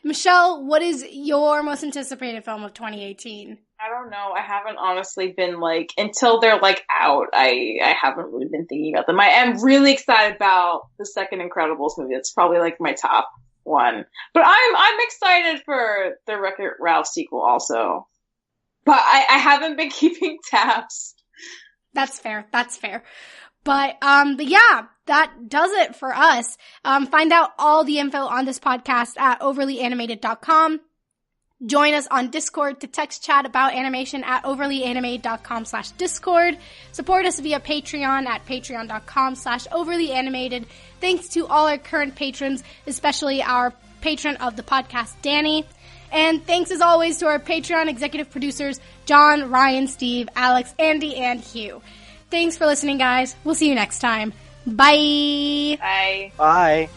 Michelle, what is your most anticipated film of 2018? I don't know. I haven't honestly been, like, until they're, like, out, I haven't really been thinking about them. I am really excited about the second Incredibles movie. It's probably, like, my top one. But I'm excited for the Wreck-It Ralph sequel also. But I haven't been keeping tabs. That's fair. But yeah, that does it for us. Find out all the info on this podcast at overlyanimated.com. Join us on Discord to text chat about animation at overlyanimated.com/Discord. Support us via Patreon at patreon.com/overlyanimated. Thanks to all our current patrons, especially our patron of the podcast, Danny. And thanks as always to our Patreon executive producers, John, Ryan, Steve, Alex, Andy, and Hugh. Thanks for listening, guys. We'll see you next time. Bye. Bye. Bye.